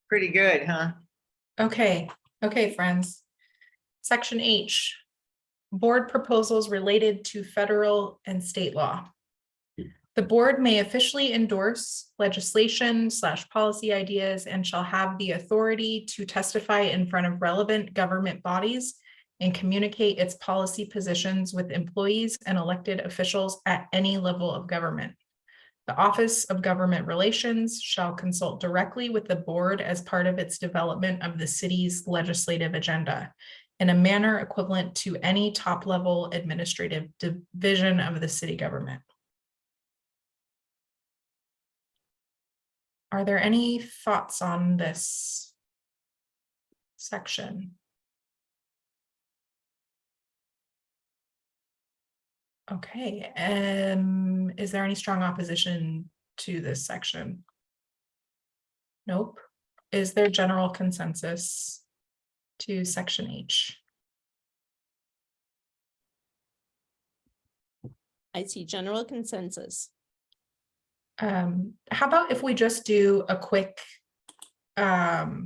Pretty good, huh? Okay, friends. Section H, board proposals related to federal and state law. The board may officially endorse legislation/policy ideas and shall have the authority to testify in front of relevant government bodies and communicate its policy positions with employees and elected officials at any level of government. The Office of Government Relations shall consult directly with the board as part of its development of the city's legislative agenda in a manner equivalent to any top-level administrative division of the city government. Are there any thoughts on this section? Okay, is there any strong opposition to this section? Nope. Is there general consensus to section H? I see general consensus. How about if we just do a quick, well,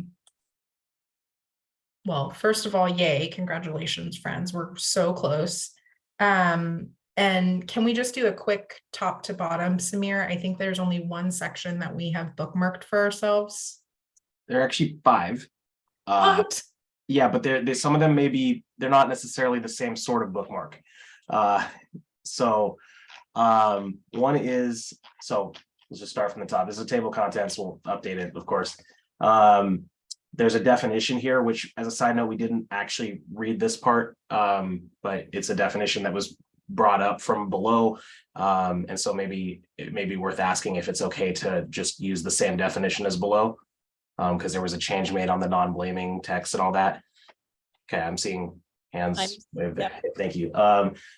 first of all, yay, congratulations, friends, we're so close. And can we just do a quick top to bottom, Samir? I think there's only one section that we have bookmarked for ourselves. There are actually 5. What? Yeah, but some of them they're not necessarily the same sort of bookmark. One is, so let's just start from the top. This is a table of contents. We'll update it, of course. There's a definition here, which, as a side note, we didn't actually read this part, but it's a definition that was brought up from below. And so maybe it may be worth asking if it's okay to just use the same definition as below, because there was a change made on the non-blaming text and all that. Okay, I'm seeing hands. Yep. Thank you.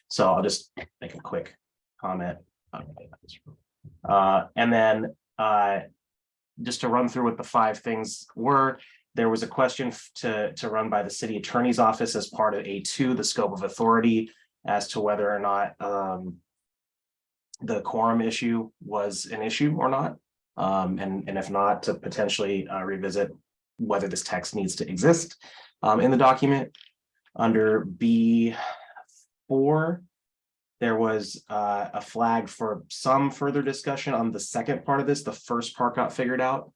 So I'll just make a quick comment. And then just to run through what the 5 things were, there was a question to run by the city attorney's office as part of A2, the scope of authority, as to whether or not the quorum issue was an issue or not. And if not, to potentially revisit whether this text needs to exist in the document. Under B4, there was a flag for some further discussion on the second part of this. The first part got figured out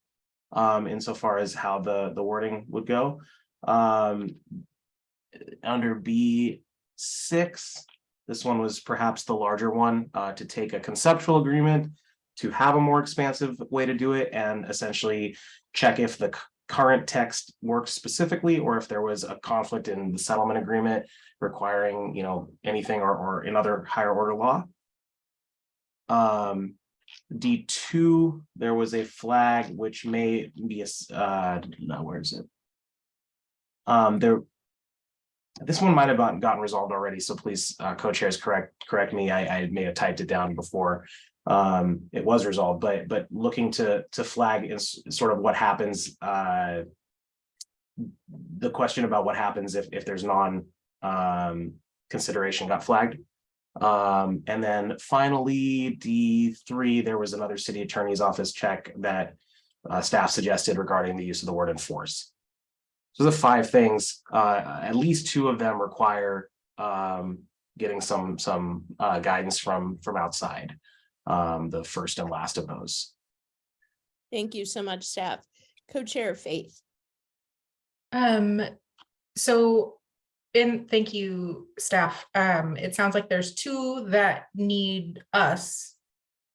insofar as how the wording would go. Under B6, this one was perhaps the larger one, to take a conceptual agreement, to have a more expansive way to do it, and essentially check if the current text works specifically, or if there was a conflict in the settlement agreement requiring, anything or another higher order law. D2, there was a flag which may be where is it? This one might have gotten resolved already, so please, co-chairs, correct me. I may have typed it down before. It was resolved, but looking to flag is sort of what happens. The question about what happens if there's consideration got flagged. And then finally, D3, there was another city attorney's office check that staff suggested regarding the use of the word enforce. So the 5 things, at least 2 of them require getting some guidance from outside. The first and last of those. Thank you so much, staff. Co-chair Faith. Thank you, staff. It sounds like there's 2 that need us.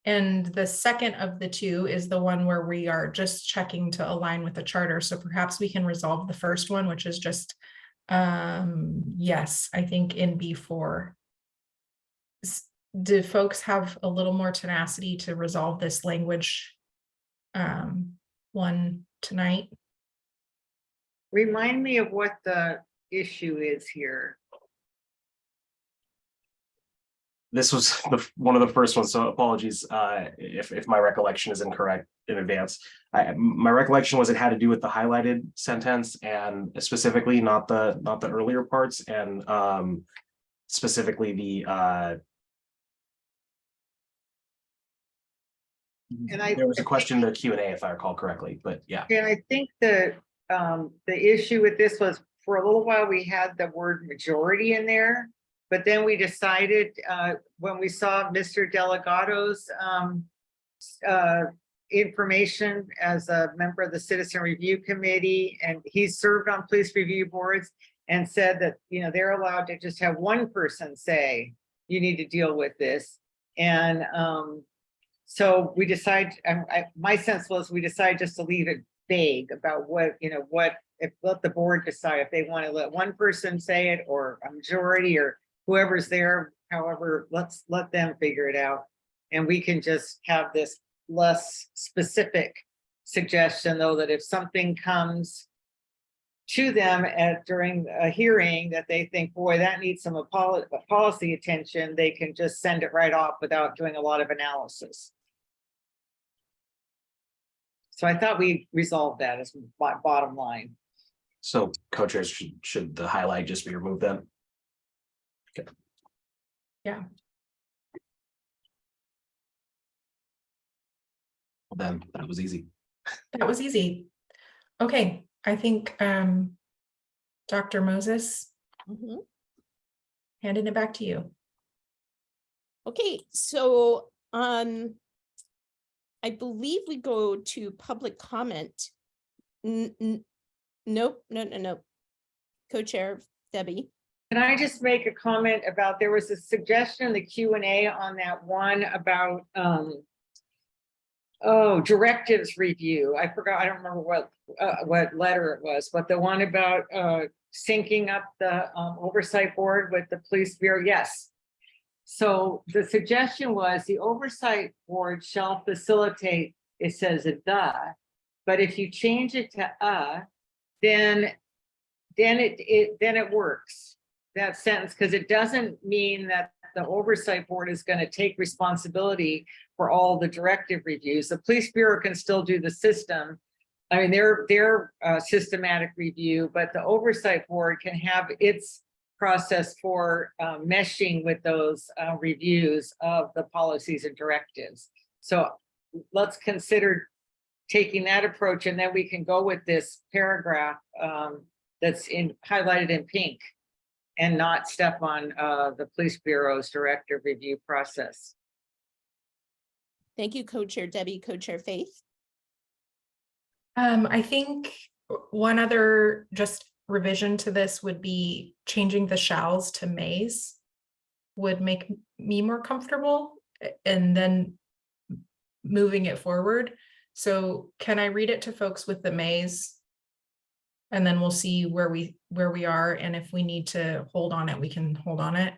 And the second of the 2 is the one where we are just checking to align with the charter. So perhaps we can resolve the first one, which is just, yes, I think in B4. Do folks have a little more tenacity to resolve this language one tonight? Remind me of what the issue is here. This was one of the first ones, so apologies if my recollection is incorrect in advance. My recollection was it had to do with the highlighted sentence, and specifically not the earlier parts, and specifically the there was a question in the Q&A, if I recall correctly, but yeah. And I think the issue with this was, for a little while we had the word majority in there, but then we decided when we saw Mr. Delegato's information as a member of the Citizen Review Committee, and he served on police review boards, and said that they're allowed to just have one person say you need to deal with this. And so we decided, my sense was we decided just to leave it vague about let the board decide if they want to let one person say it, or a majority, or whoever's there. However, let's let them figure it out. And we can just have this less specific suggestion, though, that if something comes to them during a hearing that they think, boy, that needs some policy attention, they can just send it right off without doing a lot of analysis. So I thought we resolved that as my bottom line. So co-chairs, should the highlight just be removed then? Okay. Yeah. Well, then that was easy. That was easy. Okay, I think Dr. Moses, handing it back to you. Okay, so I believe we go to public comment. Nope, no. Co-chair Debbie. Can I just make a comment about, there was a suggestion in the Q&A on that one about, directives review. I forgot, I don't remember what letter it was, but the one about syncing up the oversight board with the police bureau, yes. So the suggestion was the oversight board shall facilitate, it says but if you change it to then it works, that sentence, because it doesn't mean that the oversight board is going to take responsibility for all the directive reviews. The police bureau can still do the system. I mean, their systematic review, but the oversight board can have its process for meshing with those reviews of the policies and directives. So let's consider taking that approach, and then we can go with this paragraph that's highlighted in pink and not step on the police bureau's directive review process. Thank you, co-chair Debbie, co-chair Faith. I think one other just revision to this would be changing the shalls to mays would make me more comfortable, and then moving it forward. So can I read it to folks with the mays? And then we'll see where we are, and if we need to hold on it, we can hold on it.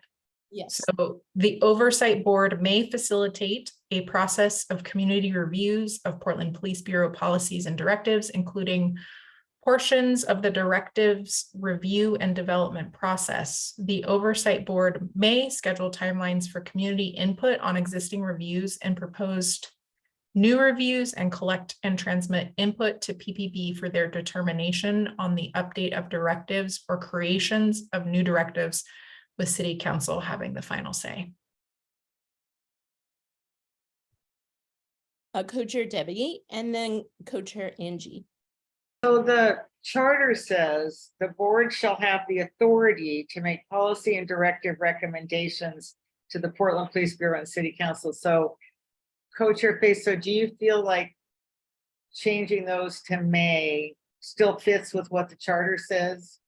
Yes. So the oversight board may facilitate a process of community reviews of Portland Police Bureau policies and directives, including portions of the directives review and development process. The oversight board may schedule timelines for community input on existing reviews and proposed new reviews, and collect and transmit input to PPB for their determination on the update of directives or creations of new directives, with City Council having the final say. Co-chair Debbie, and then co-chair Angie. So the charter says the board shall have the authority to make policy and directive recommendations to the Portland Police Bureau and City Council. So co-chair Faith, so do you feel like changing those to may still fits with what the charter says?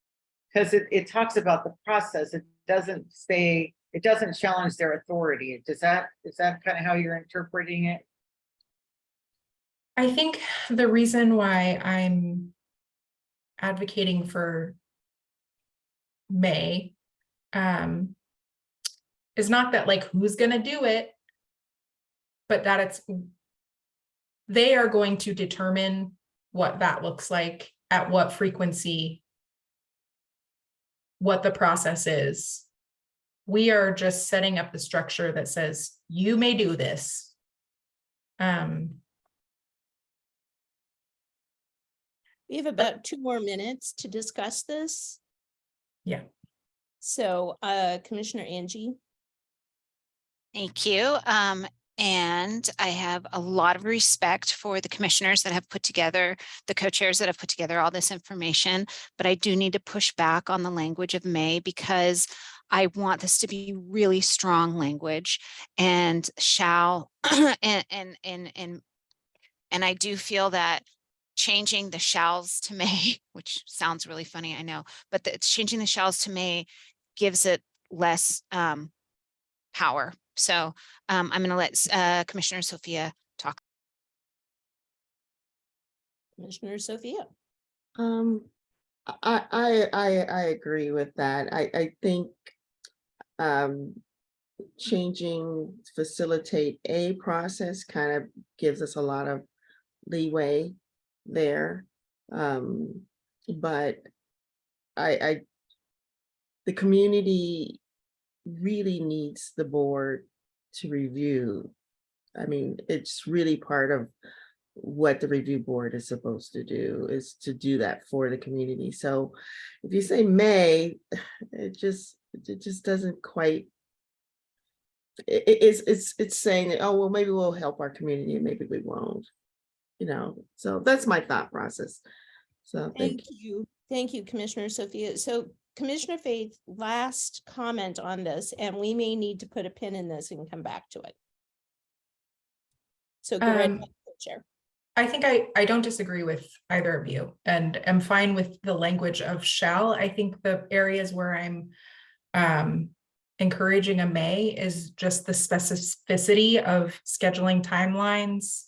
Because it talks about the process. It doesn't say, it doesn't challenge their authority. Is that kind of how you're interpreting it? I think the reason why I'm advocating for may is not that like who's going to do it, but that they are going to determine what that looks like, at what frequency, what the process is. We are just setting up the structure that says, you may do this. We have about 2 more minutes to discuss this. Yeah. So Commissioner Angie. Thank you. And I have a lot of respect for the commissioners that have put together, the co-chairs that have put together all this information, but I do need to push back on the language of may, because I want this to be really strong language and shall, and I do feel that changing the shalls to may, which sounds really funny, I know, but changing the shalls to may gives it less power. So I'm going to let Commissioner Sophia talk. Commissioner Sophia. I agree with that. I think changing facilitate a process kind of gives us a lot of leeway there. But the community really needs the board to review. I mean, it's really part of what the review board is supposed to do, is to do that for the community. So if you say may, it just doesn't quite, it's saying that, oh, well, maybe we'll help our community and maybe we won't, you know. So that's my thought process. So Thank you, Commissioner Sophia. So Commissioner Faith, last comment on this, and we may need to put a pin in this and come back to it. So go right ahead, Chair. I think I don't disagree with either of you, and am fine with the language of shall. I think the areas where I'm encouraging a may is just the specificity of scheduling timelines,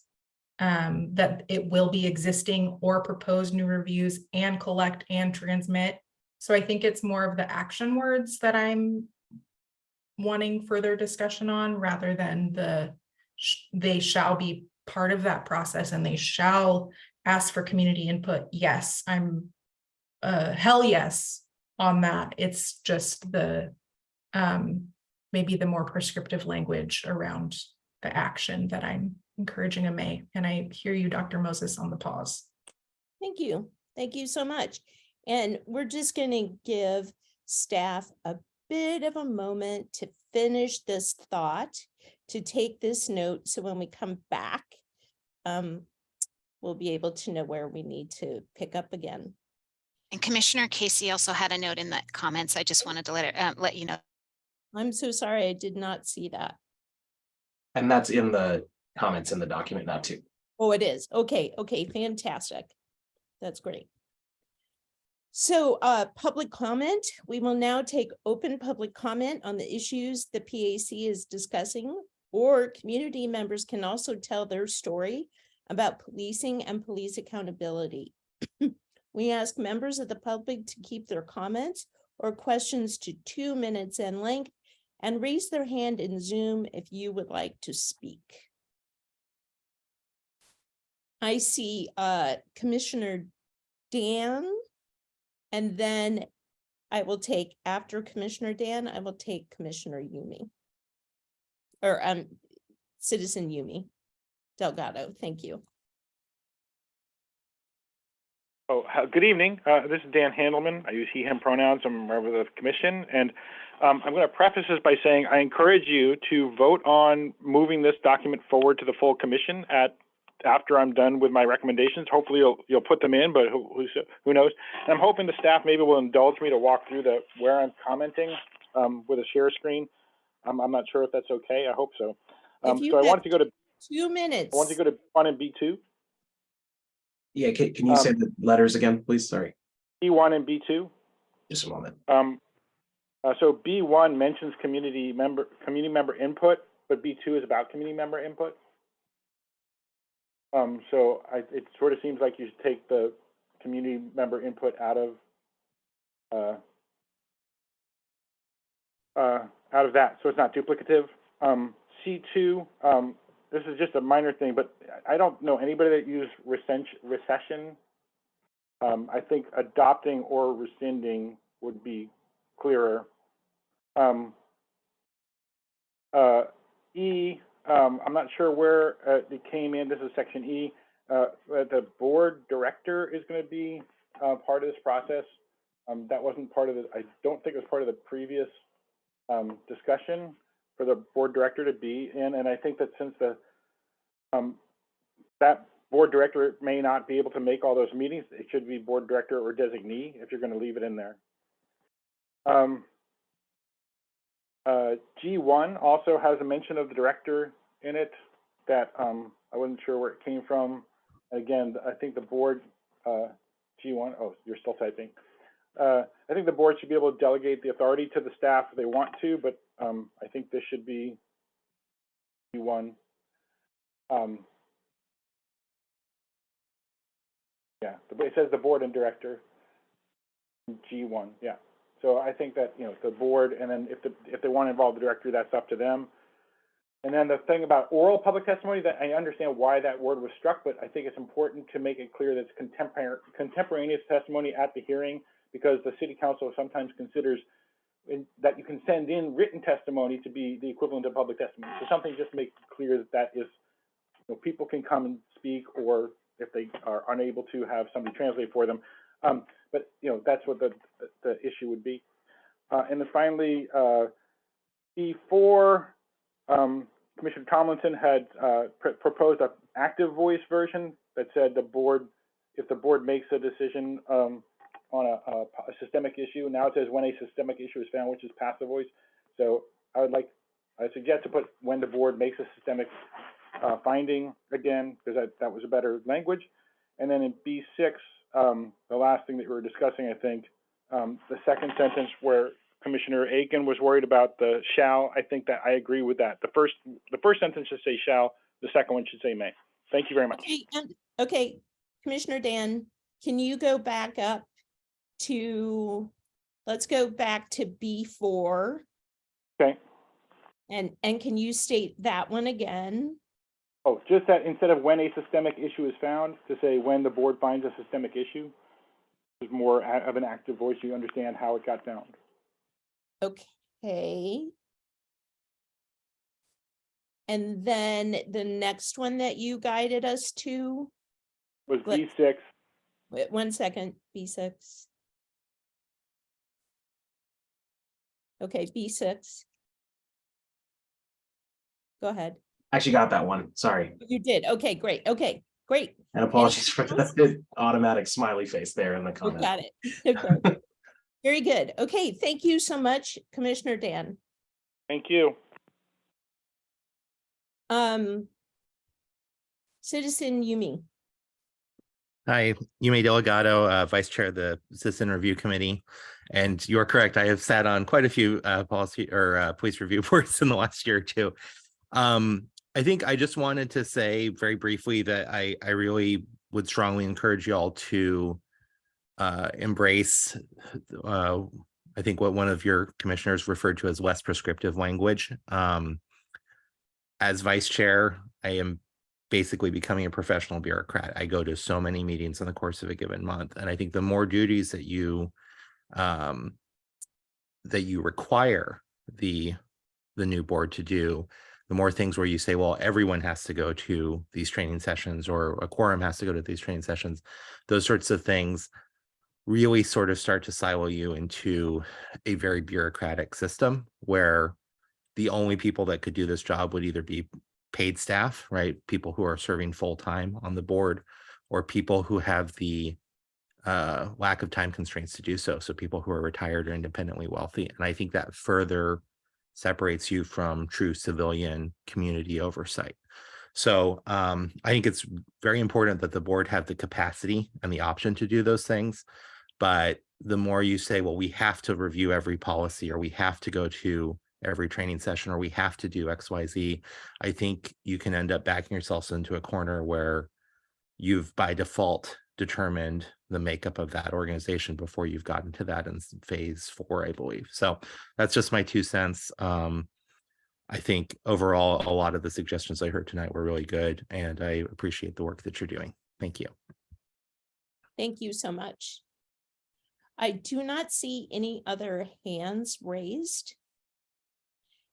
that it will be existing or proposed new reviews and collect and transmit. So I think it's more of the action words that I'm wanting further discussion on, rather than they shall be part of that process and they shall ask for community input. Yes, I'm hell yes on that. It's just the maybe the more prescriptive language around the action that I'm encouraging a may. And I hear you, Dr. Moses, on the pause. Thank you. Thank you so much. And we're just going to give staff a bit of a moment to finish this thought, to take this note. So when we come back, we'll be able to know where we need to pick up again. And Commissioner Casey also had a note in the comments. I just wanted to let you know. I'm so sorry, I did not see that. And that's in the comments in the document now too. Oh, it is. Okay, fantastic. That's great. So public comment, we will now take open public comment on the issues the PAC is discussing, or community members can also tell their story about policing and police accountability. We ask members of the public to keep their comments or questions to 2 minutes in length and raise their hand in Zoom if you would like to speak. I see Commissioner Dan, and then I will take, after Commissioner Dan, I will take Commissioner Yumi. Or Citizen Yumi Delgado, thank you. Oh, good evening. This is Dan Handelman. I use he, him pronouns. I'm a member of the commission. And I'm going to preface this by saying I encourage you to vote on moving this document forward to the full commission after I'm done with my recommendations. Hopefully you'll put them in, but who knows? And I'm hoping the staff maybe will indulge me to walk through where I'm commenting with a share screen. I'm not sure if that's okay. I hope so. So I wanted to go to 2 minutes. I want to go to B1 and B2. Yeah, can you say the letters again, please? Sorry. B1 and B2. Just a moment. So B1 mentions community member input, but B2 is about community member input. So it sort of seems like you should take the community member input out of that, so it's not duplicative. C2. This is just a minor thing, but I don't know anybody that used recession. I think adopting or rescinding would be clearer. E, I'm not sure where it came in. This is section E. The board director is going to be part of this process. That wasn't part of I don't think it was part of the previous discussion for the board director to be in. And I think that since that board director may not be able to make all those meetings, it should be board director or designee if you're going to leave it in there. G1 also has a mention of the director in it that I wasn't sure where it came from. Again, I think the board, G1, oh, you're still typing. I think the board should be able to delegate the authority to the staff if they want to, but I think this should be G1. Yeah, it says the board and director, G1, yeah. So I think that, the board, and then if they want to involve the director, that's up to them. And then the thing about oral public testimony, that I understand why that word was struck, but I think it's important to make it clear that it's contemporaneous testimony at the hearing, because the city council sometimes considers that you can send in written testimony to be the equivalent of public testimony. So something just make clear that is, people can come and speak, or if they are unable to, have somebody translate for them. But that's what the issue would be. And then finally, before Commissioner Tomlinson had proposed an active voice version that said the board, if the board makes a decision on a systemic issue. Now it says when a systemic issue is found, which is passive voice. So I suggest to put when the board makes a systemic finding again, because that was a better language. And then in B6, the last thing that we were discussing, I think, the second sentence where Commissioner Aiken was worried about the shall, I think that I agree with that. The first sentence should say shall, the second one should say may. Thank you very much. Okay, Commissioner Dan, can you go back up to, let's go back to B4. Okay. And can you state that one again? Oh, just that instead of when a systemic issue is found, to say when the board finds a systemic issue, is more of an active voice. You understand how it got found. Okay. And then the next one that you guided us to? Was Let- B6. Wait, 1 second, B6. Okay, B6. Go ahead. Actually got that one. Sorry. You did. Okay, great. Okay, great. And apologies for Anything else? the automatic smiley face there in the Oh, comment. got it. Okay. Very good. Okay, thank you so much, Commissioner Dan. Thank you. Citizen Yumi. Hi, Yumi Delgado, Vice Chair of the Citizen Review Committee. And you're correct, I have sat on quite a few policy or police review boards in the last year or two. I think I just wanted to say very briefly that I really would strongly encourage you all to embrace, I think what one of your commissioners referred to as less prescriptive language. As Vice Chair, I am basically becoming a professional bureaucrat. I go to so many meetings in the course of a given month. And I think the more duties that you require the new board to do, the more things where you say, well, everyone has to go to these training sessions or a quorum has to go to these training sessions. Those sorts of things really sort of start to silo you into a very bureaucratic system where the only people that could do this job would either be paid staff, right? People who are serving full-time on the board, or people who have the lack of time constraints to do so. So people who are retired or independently wealthy. And I think that further separates you from true civilian community oversight. So I think it's very important that the board have the capacity and the option to do those things. But the more you say, well, we have to review every policy, or we have to go to every training session, or we have to do XYZ, I think you can end up backing yourselves into a corner where you've by default determined the makeup of that organization before you've gotten to that in phase 4, I believe. So that's just my 2 cents. I think overall, a lot of the suggestions I heard tonight were really good, and I appreciate the work that you're doing. Thank you. Thank you so much. I do not see any other hands raised.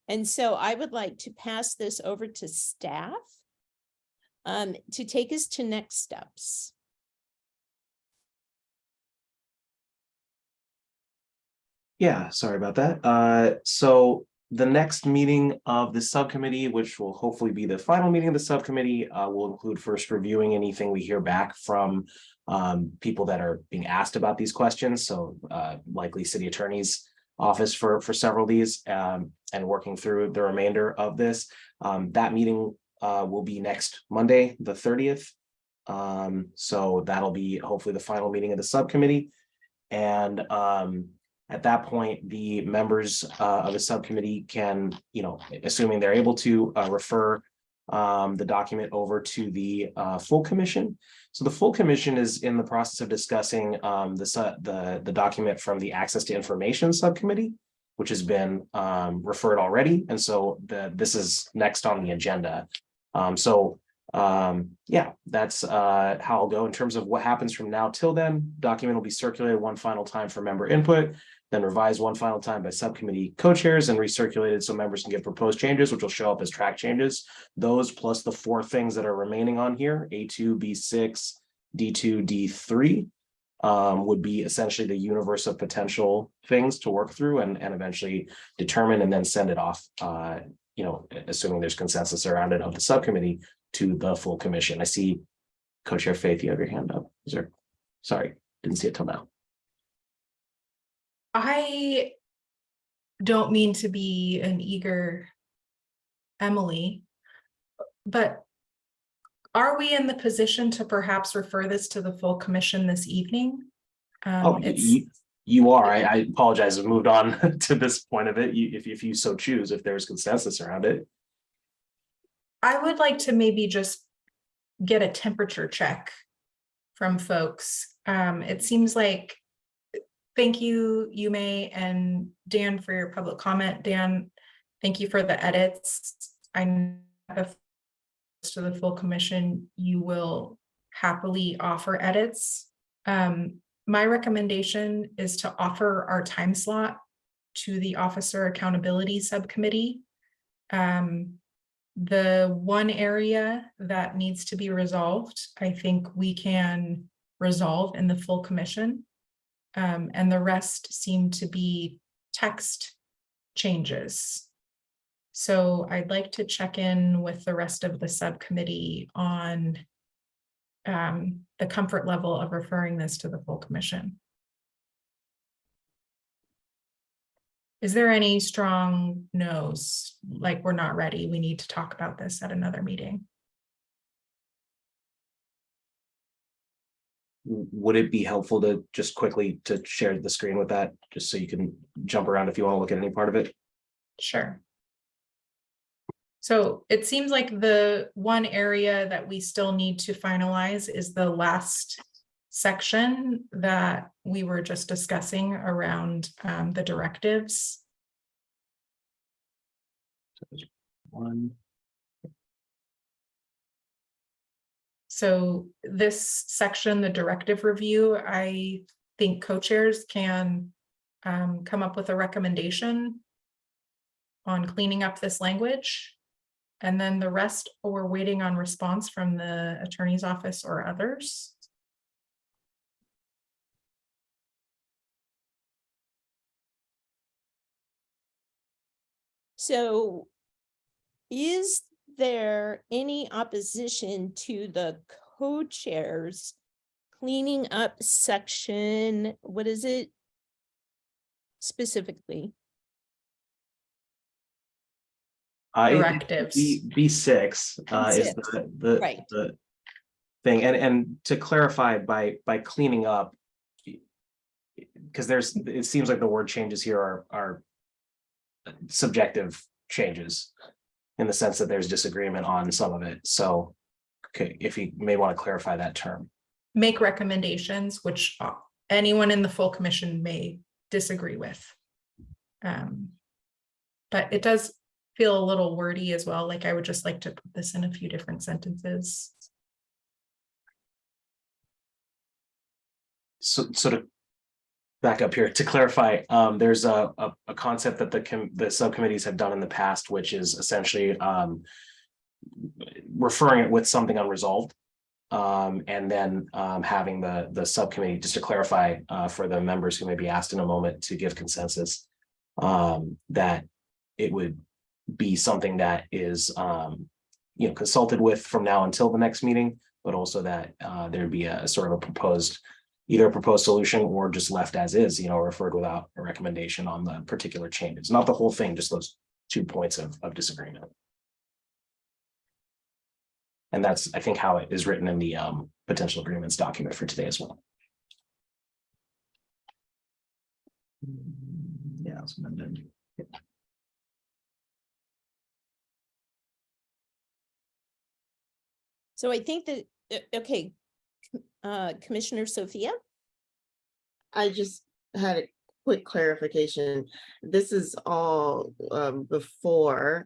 And so I would like to pass this over to staff to take us to next steps. Yeah, sorry about that. So the next meeting of the subcommittee, which will hopefully be the final meeting of the subcommittee, will include first reviewing anything we hear back from people that are being asked about these questions. So likely city attorney's office for several of these, and working through the remainder of this. That meeting will be next Monday, the 30th. So that'll be hopefully the final meeting of the subcommittee. And at that point, the members of the subcommittee can, assuming they're able to, refer the document over to the full commission. So the full commission is in the process of discussing the document from the Access to Information subcommittee, which has been referred already. And so this is next on the agenda. Yeah, that's how I'll go in terms of what happens from now till then. Document will be circulated one final time for member input, then revised one final time by subcommittee co-chairs and recirculated so members can get proposed changes, which will show up as track changes. Those plus the 4 things that are remaining on here, A2, B6, D2, D3, would be essentially the universe of potential things to work through and eventually determine and then send it off, assuming there's consensus around it of the subcommittee to the full commission. I see Co-Chair Faith, you have your hand up. Sorry, didn't see it till now. I don't mean to be an eager Emily, but are we in the position to perhaps refer this to the full commission this evening? Oh, It's, you are. I apologize. I've moved on to this point of it. If you so choose, if there's consensus around it. I would like to maybe just get a temperature check from folks. It seems like, thank you, Yume and Dan, for your public comment. Dan, thank you for the edits. I know if to the full commission, you will happily offer edits. My recommendation is to offer our time slot to the Officer Accountability Subcommittee. The one area that needs to be resolved, I think we can resolve in the full commission. And the rest seem to be text changes. So I'd like to check in with the rest of the subcommittee on the comfort level of referring this to the full commission. Is there any strong no's, like we're not ready, we need to talk about this at another meeting? Would it be helpful to just quickly to share the screen with that, just so you can jump around if you want to look at any part of it? Sure. So it seems like the one area that we still need to finalize is the last section that we were just discussing around the directives. One. So this section, the directive review, I think co-chairs can come up with a recommendation on cleaning up this language. And then the rest, we're waiting on response from the attorney's office or others. So is there any opposition to the co-chairs cleaning up section, what is it specifically? Directives. B6 is the Right. the thing, and to clarify, by cleaning up, because it seems like the word changes here are subjective changes in the sense that there's disagreement on some of it. So, okay, if you may want to clarify that term. Make recommendations, which anyone in the full commission may disagree with. But it does feel a little wordy as well. Like I would just like to put this in a few different sentences. So to back up here, to clarify, there's a concept that the subcommittees have done in the past, which is essentially referring it with something unresolved, and then having the subcommittee, just to clarify for the members who may be asked in a moment to give consensus, that it would be something that is consulted with from now until the next meeting, but also that there'd be a sort of either a proposed solution or just left as is, referred without a recommendation on the particular changes, not the whole thing, just those 2 points of disagreement. And that's, I think, how it is written in the potential agreements document for today as well. Yeah, it's amended. So I think that, okay, Commissioner Sophia? I just had a quick clarification. This is all before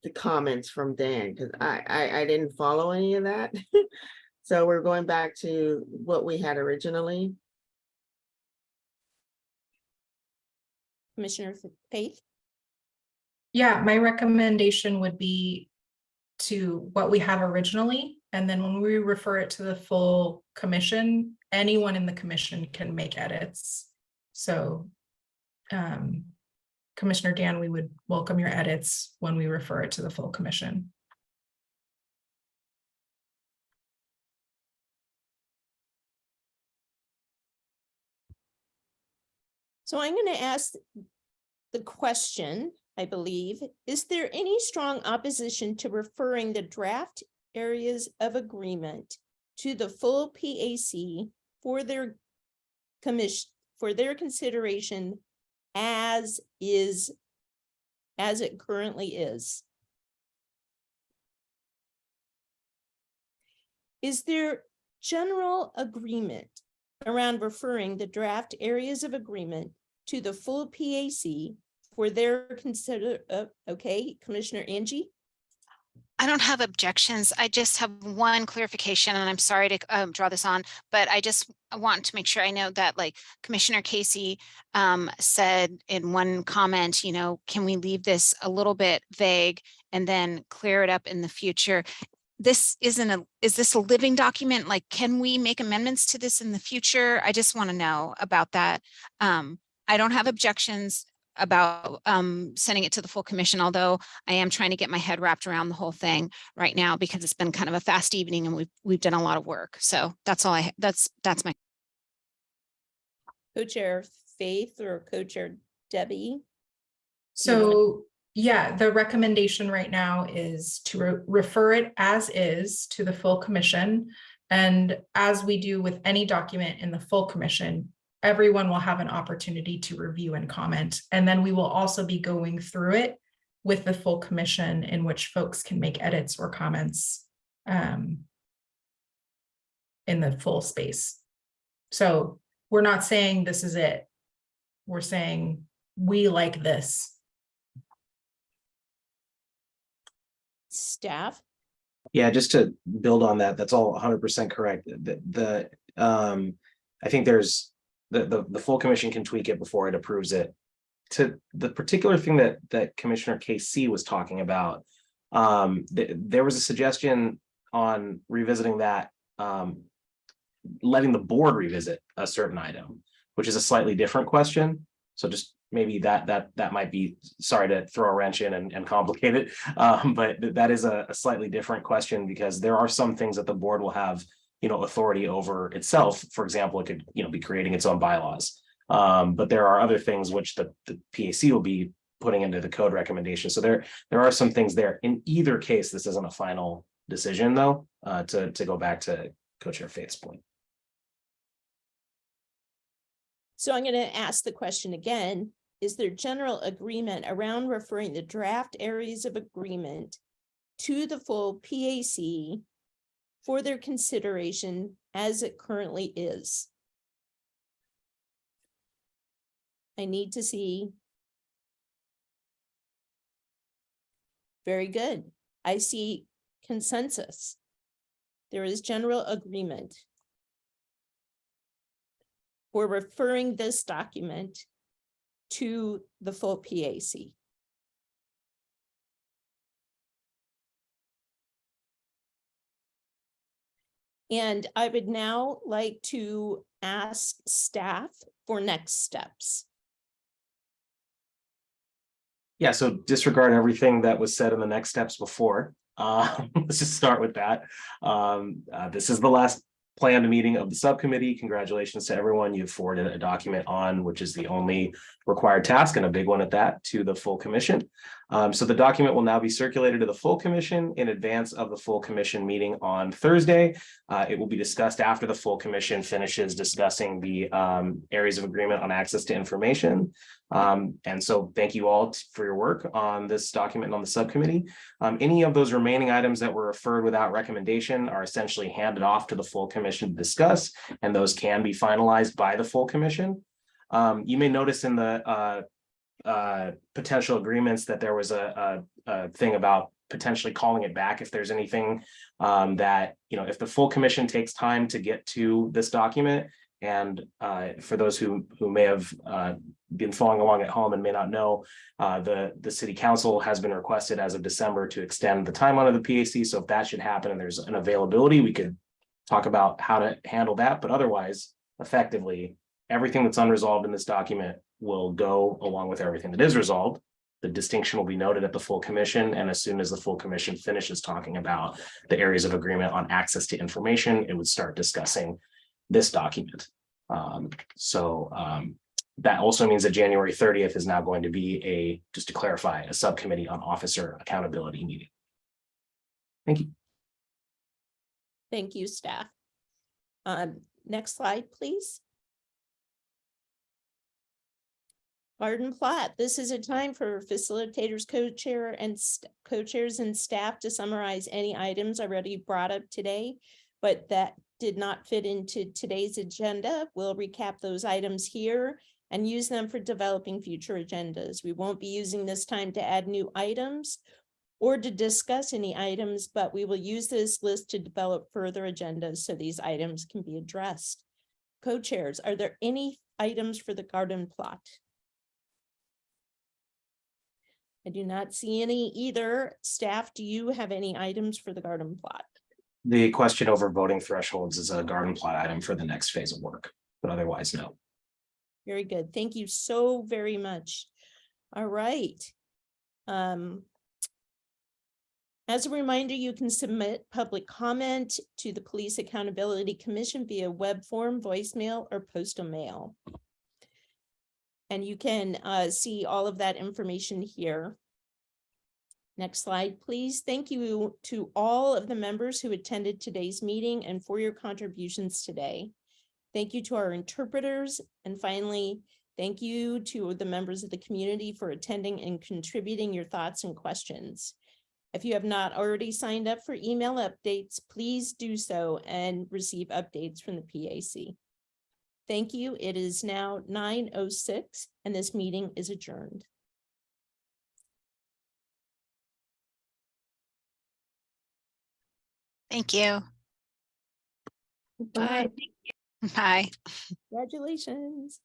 the comments from Dan, because I didn't follow any of that. So we're going back to what we had originally. Commissioner Faith? Yeah, my recommendation would be to what we have originally. And then when we refer it to the full commission, anyone in the commission can make edits. So Commissioner Dan, we would welcome your edits when we refer it to the full commission. So I'm going to ask the question, I believe, is there any strong opposition to referring the draft areas of agreement to the full PAC for their commission, for their consideration as it currently is? Is there general agreement around referring the draft areas of agreement to the full PAC for their okay, Commissioner Angie? I don't have objections. I just have one clarification, and I'm sorry to draw this on, but I just want to make sure I know that, like, Commissioner Casey said in one comment, you know, can we leave this a little bit vague and then clear it up in the future? This isn't is this a living document? Like, can we make amendments to this in the future? I just want to know about that. I don't have objections about sending it to the full commission, although I am trying to get my head wrapped around the whole thing right now because it's been kind of a fast evening and we've done a lot of work. So that's all that's my. Co-chair Faith or co-chair Debbie? So yeah, the recommendation right now is to refer it as is to the full commission. And as we do with any document in the full commission, everyone will have an opportunity to review and comment. And then we will also be going through it with the full commission, in which folks can make edits or comments in the full space. So we're not saying this is it. We're saying we like this. Staff? Yeah, just to build on that, that's all 100% correct. I think there's the full commission can tweak it before it approves it. To the particular thing that Commissioner KC was talking about, there was a suggestion on revisiting that, letting the board revisit a certain item, which is a slightly different question. So just maybe that might be, sorry to throw a wrench in and complicate it, but that is a slightly different question, because there are some things that the board will have, you know, authority over itself. For example, it could, you know, be creating its own bylaws. But there are other things which the PAC will be putting into the code recommendation. So there are some things there. In either case, this isn't a final decision, though, to go back to Co-Chair Faith's point. So I'm going to ask the question again. Is there general agreement around referring the draft areas of agreement to the full PAC for their consideration as it currently is? I need to see. Very good. I see consensus. There is general agreement for referring this document to the full PAC. And I would now like to ask staff for next steps. Yeah, so disregard everything that was said in the next steps before. Let's just start with that. This is the last planned meeting of the subcommittee. Congratulations to everyone. You've forwarded a document on, which is the only required task, and a big one at that, to the full commission. So the document will now be circulated to the full commission in advance of the full commission meeting on Thursday. It will be discussed after the full commission finishes discussing the areas of agreement on access to information. And so thank you all for your work on this document and on the subcommittee. Any of those remaining items that were referred without recommendation are essentially handed off to the full commission to discuss, and those can be finalized by the full commission. You may notice in the potential agreements that there was a thing about potentially calling it back if there's anything that, you know, if the full commission takes time to get to this document. And for those who may have been following along at home and may not know, the city council has been requested as of December to extend the timeline of the PAC. So if that should happen and there's an availability, we could talk about how to handle that. But otherwise, effectively, everything that's unresolved in this document will go along with everything that is resolved. The distinction will be noted at the full commission. And as soon as the full commission finishes talking about the areas of agreement on access to information, it would start discussing this document. that also means that January 30th is now going to be just to clarify, a subcommittee on officer accountability meeting. Thank you. Thank you, staff. Next slide, please. Garden plot. This is a time for facilitators, co-chairs and staff to summarize any items already brought up today, but that did not fit into today's agenda. We'll recap those items here and use them for developing future agendas. We won't be using this time to add new items or to discuss any items, but we will use this list to develop further agendas so these items can be addressed. Co-chairs, are there any items for the garden plot? I do not see any either. Staff, do you have any items for the garden plot? The question over voting thresholds is a garden plot item for the next phase of work, but otherwise, no. Very good. Thank you so very much. All right. As a reminder, you can submit public comment to the Police Accountability Commission via web form, voicemail, or postal mail. And you can see all of that information here. Next slide, please. Thank you to all of the members who attended today's meeting and for your contributions today. Thank you to our interpreters. And finally, thank you to the members of the community for attending and contributing your thoughts and questions. If you have not already signed up for email updates, please do so and receive updates from the PAC. Thank you. It is now 9:06 and this meeting is adjourned. Thank you. Bye. Bye. Congratulations.